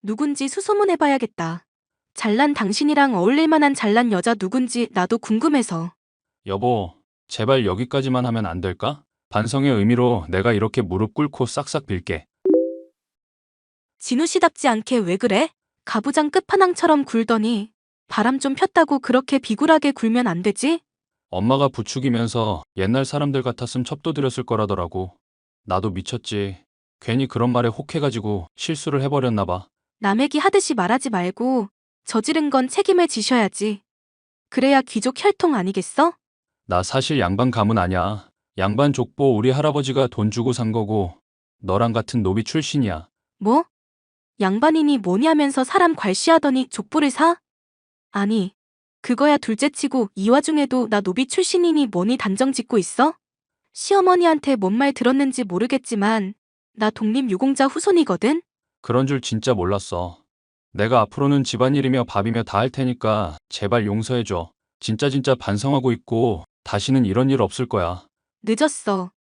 [SPEAKER 3] 누군지 수소문해봐야겠다. 잘난 당신이랑 어울릴 만한 잘난 여자 누군지 나도 궁금해서.
[SPEAKER 2] 여보, 제발 여기까지만 하면 안 될까? 반성의 의미로 내가 이렇게 무릎 꿇고 싹싹 빌게.
[SPEAKER 3] 진우 씨답지 않게 왜 그래? 가부장 끝판왕처럼 굴더니 바람 좀 폈다고 그렇게 비굴하게 굴면 안 되지?
[SPEAKER 2] 엄마가 부추기면서 옛날 사람들 같았음 첩도드렸을 거라더라고. 나도 미쳤지. 괜히 그런 말에 혹해가지고 실수를 해버렸나 봐.
[SPEAKER 3] 남 얘기 하듯이 말하지 말고 저지른 건 책임을 지셔야지. 그래야 귀족 혈통 아니겠어?
[SPEAKER 2] 나 사실 양반 가문 아냐. 양반 족보 우리 할아버지가 돈 주고 산 거고 너랑 같은 노비 출신이야.
[SPEAKER 3] 뭐? 양반이니 뭐니 하면서 사람 괄시하더니 족보를 사? 아니, 그거야 둘째치고 이 와중에도 나 노비 출신이니 뭐니 단정 짓고 있어? 시어머니한테 뭔 말 들었는지 모르겠지만 나 독립유공자 후손이거든?
[SPEAKER 2] 그런 줄 진짜 몰랐어. 내가 앞으로는 집안일이며 밥이며 다 할 테니까 제발 용서해줘. 진짜 반성하고 있고 다시는 이런 일 없을 거야.
[SPEAKER 3] 늦었어.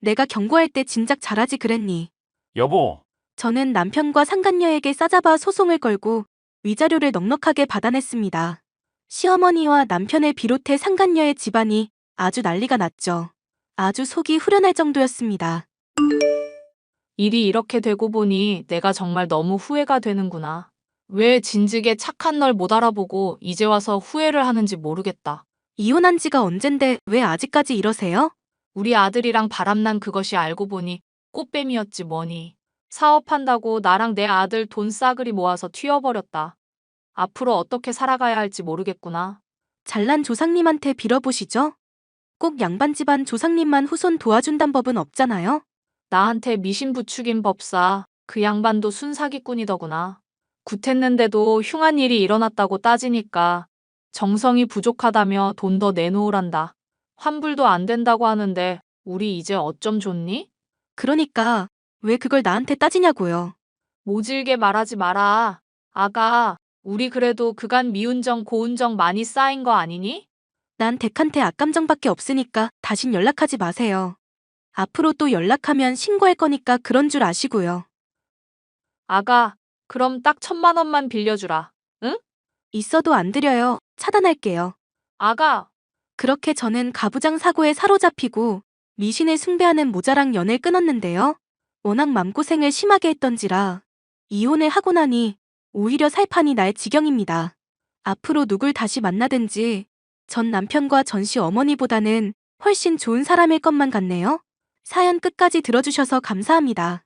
[SPEAKER 3] 내가 경고할 때 진작 잘하지 그랬니?
[SPEAKER 2] 여보,
[SPEAKER 3] 저는 남편과 상간녀에게 싸잡아 소송을 걸고 위자료를 넉넉하게 받아냈습니다. 시어머니와 남편을 비롯해 상간녀의 집안이 아주 난리가 났죠. 아주 속이 후련할 정도였습니다.
[SPEAKER 7] 일이 이렇게 되고 보니 내가 정말 너무 후회가 되는구나. 왜 진즉에 착한 널 못 알아보고 이제 와서 후회를 하는지 모르겠다.
[SPEAKER 3] 이혼한 지가 언젠데 왜 아직까지 이러세요?
[SPEAKER 7] 우리 아들이랑 바람난 그것이 알고 보니 꽃뱀이었지 뭐니. 사업한다고 나랑 내 아들 돈 싸그리 모아서 튀어버렸다. 앞으로 어떻게 살아가야 할지 모르겠구나.
[SPEAKER 3] 잘난 조상님한테 빌어보시죠. 꼭 양반 집안 조상님만 후손 도와준단 법은 없잖아요.
[SPEAKER 7] 나한테 미신 부추긴 법사, 그 양반도 순사기꾼이더구나. 굿했는데도 흉한 일이 일어났다고 따지니까 정성이 부족하다며 돈 더 내놓으란다. 환불도 안 된다고 하는데 우리 이제 어쩜 좋니?
[SPEAKER 3] 그러니까 왜 그걸 나한테 따지냐고요.
[SPEAKER 7] 모질게 말하지 마라. 아가, 우리 그래도 그간 미운정 고운정 많이 쌓인 거 아니니?
[SPEAKER 3] 난 댁한테 악감정밖에 없으니까 다신 연락하지 마세요. 앞으로 또 연락하면 신고할 거니까 그런 줄 아시고요.
[SPEAKER 7] 아가, 그럼 딱 1,000만 원만 빌려주라. 응?
[SPEAKER 3] 있어도 안 드려요. 차단할게요.
[SPEAKER 7] 아가,
[SPEAKER 3] 그렇게 저는 가부장 사고에 사로잡히고 미신을 숭배하는 모자랑 연을 끊었는데요. 워낙 맘고생을 심하게 했던지라 이혼을 하고 나니 오히려 살판이 날 지경입니다. 앞으로 누굴 다시 만나든지 전 남편과 전시 어머니보다는 훨씬 좋은 사람일 것만 같네요. 사연 끝까지 들어주셔서 감사합니다.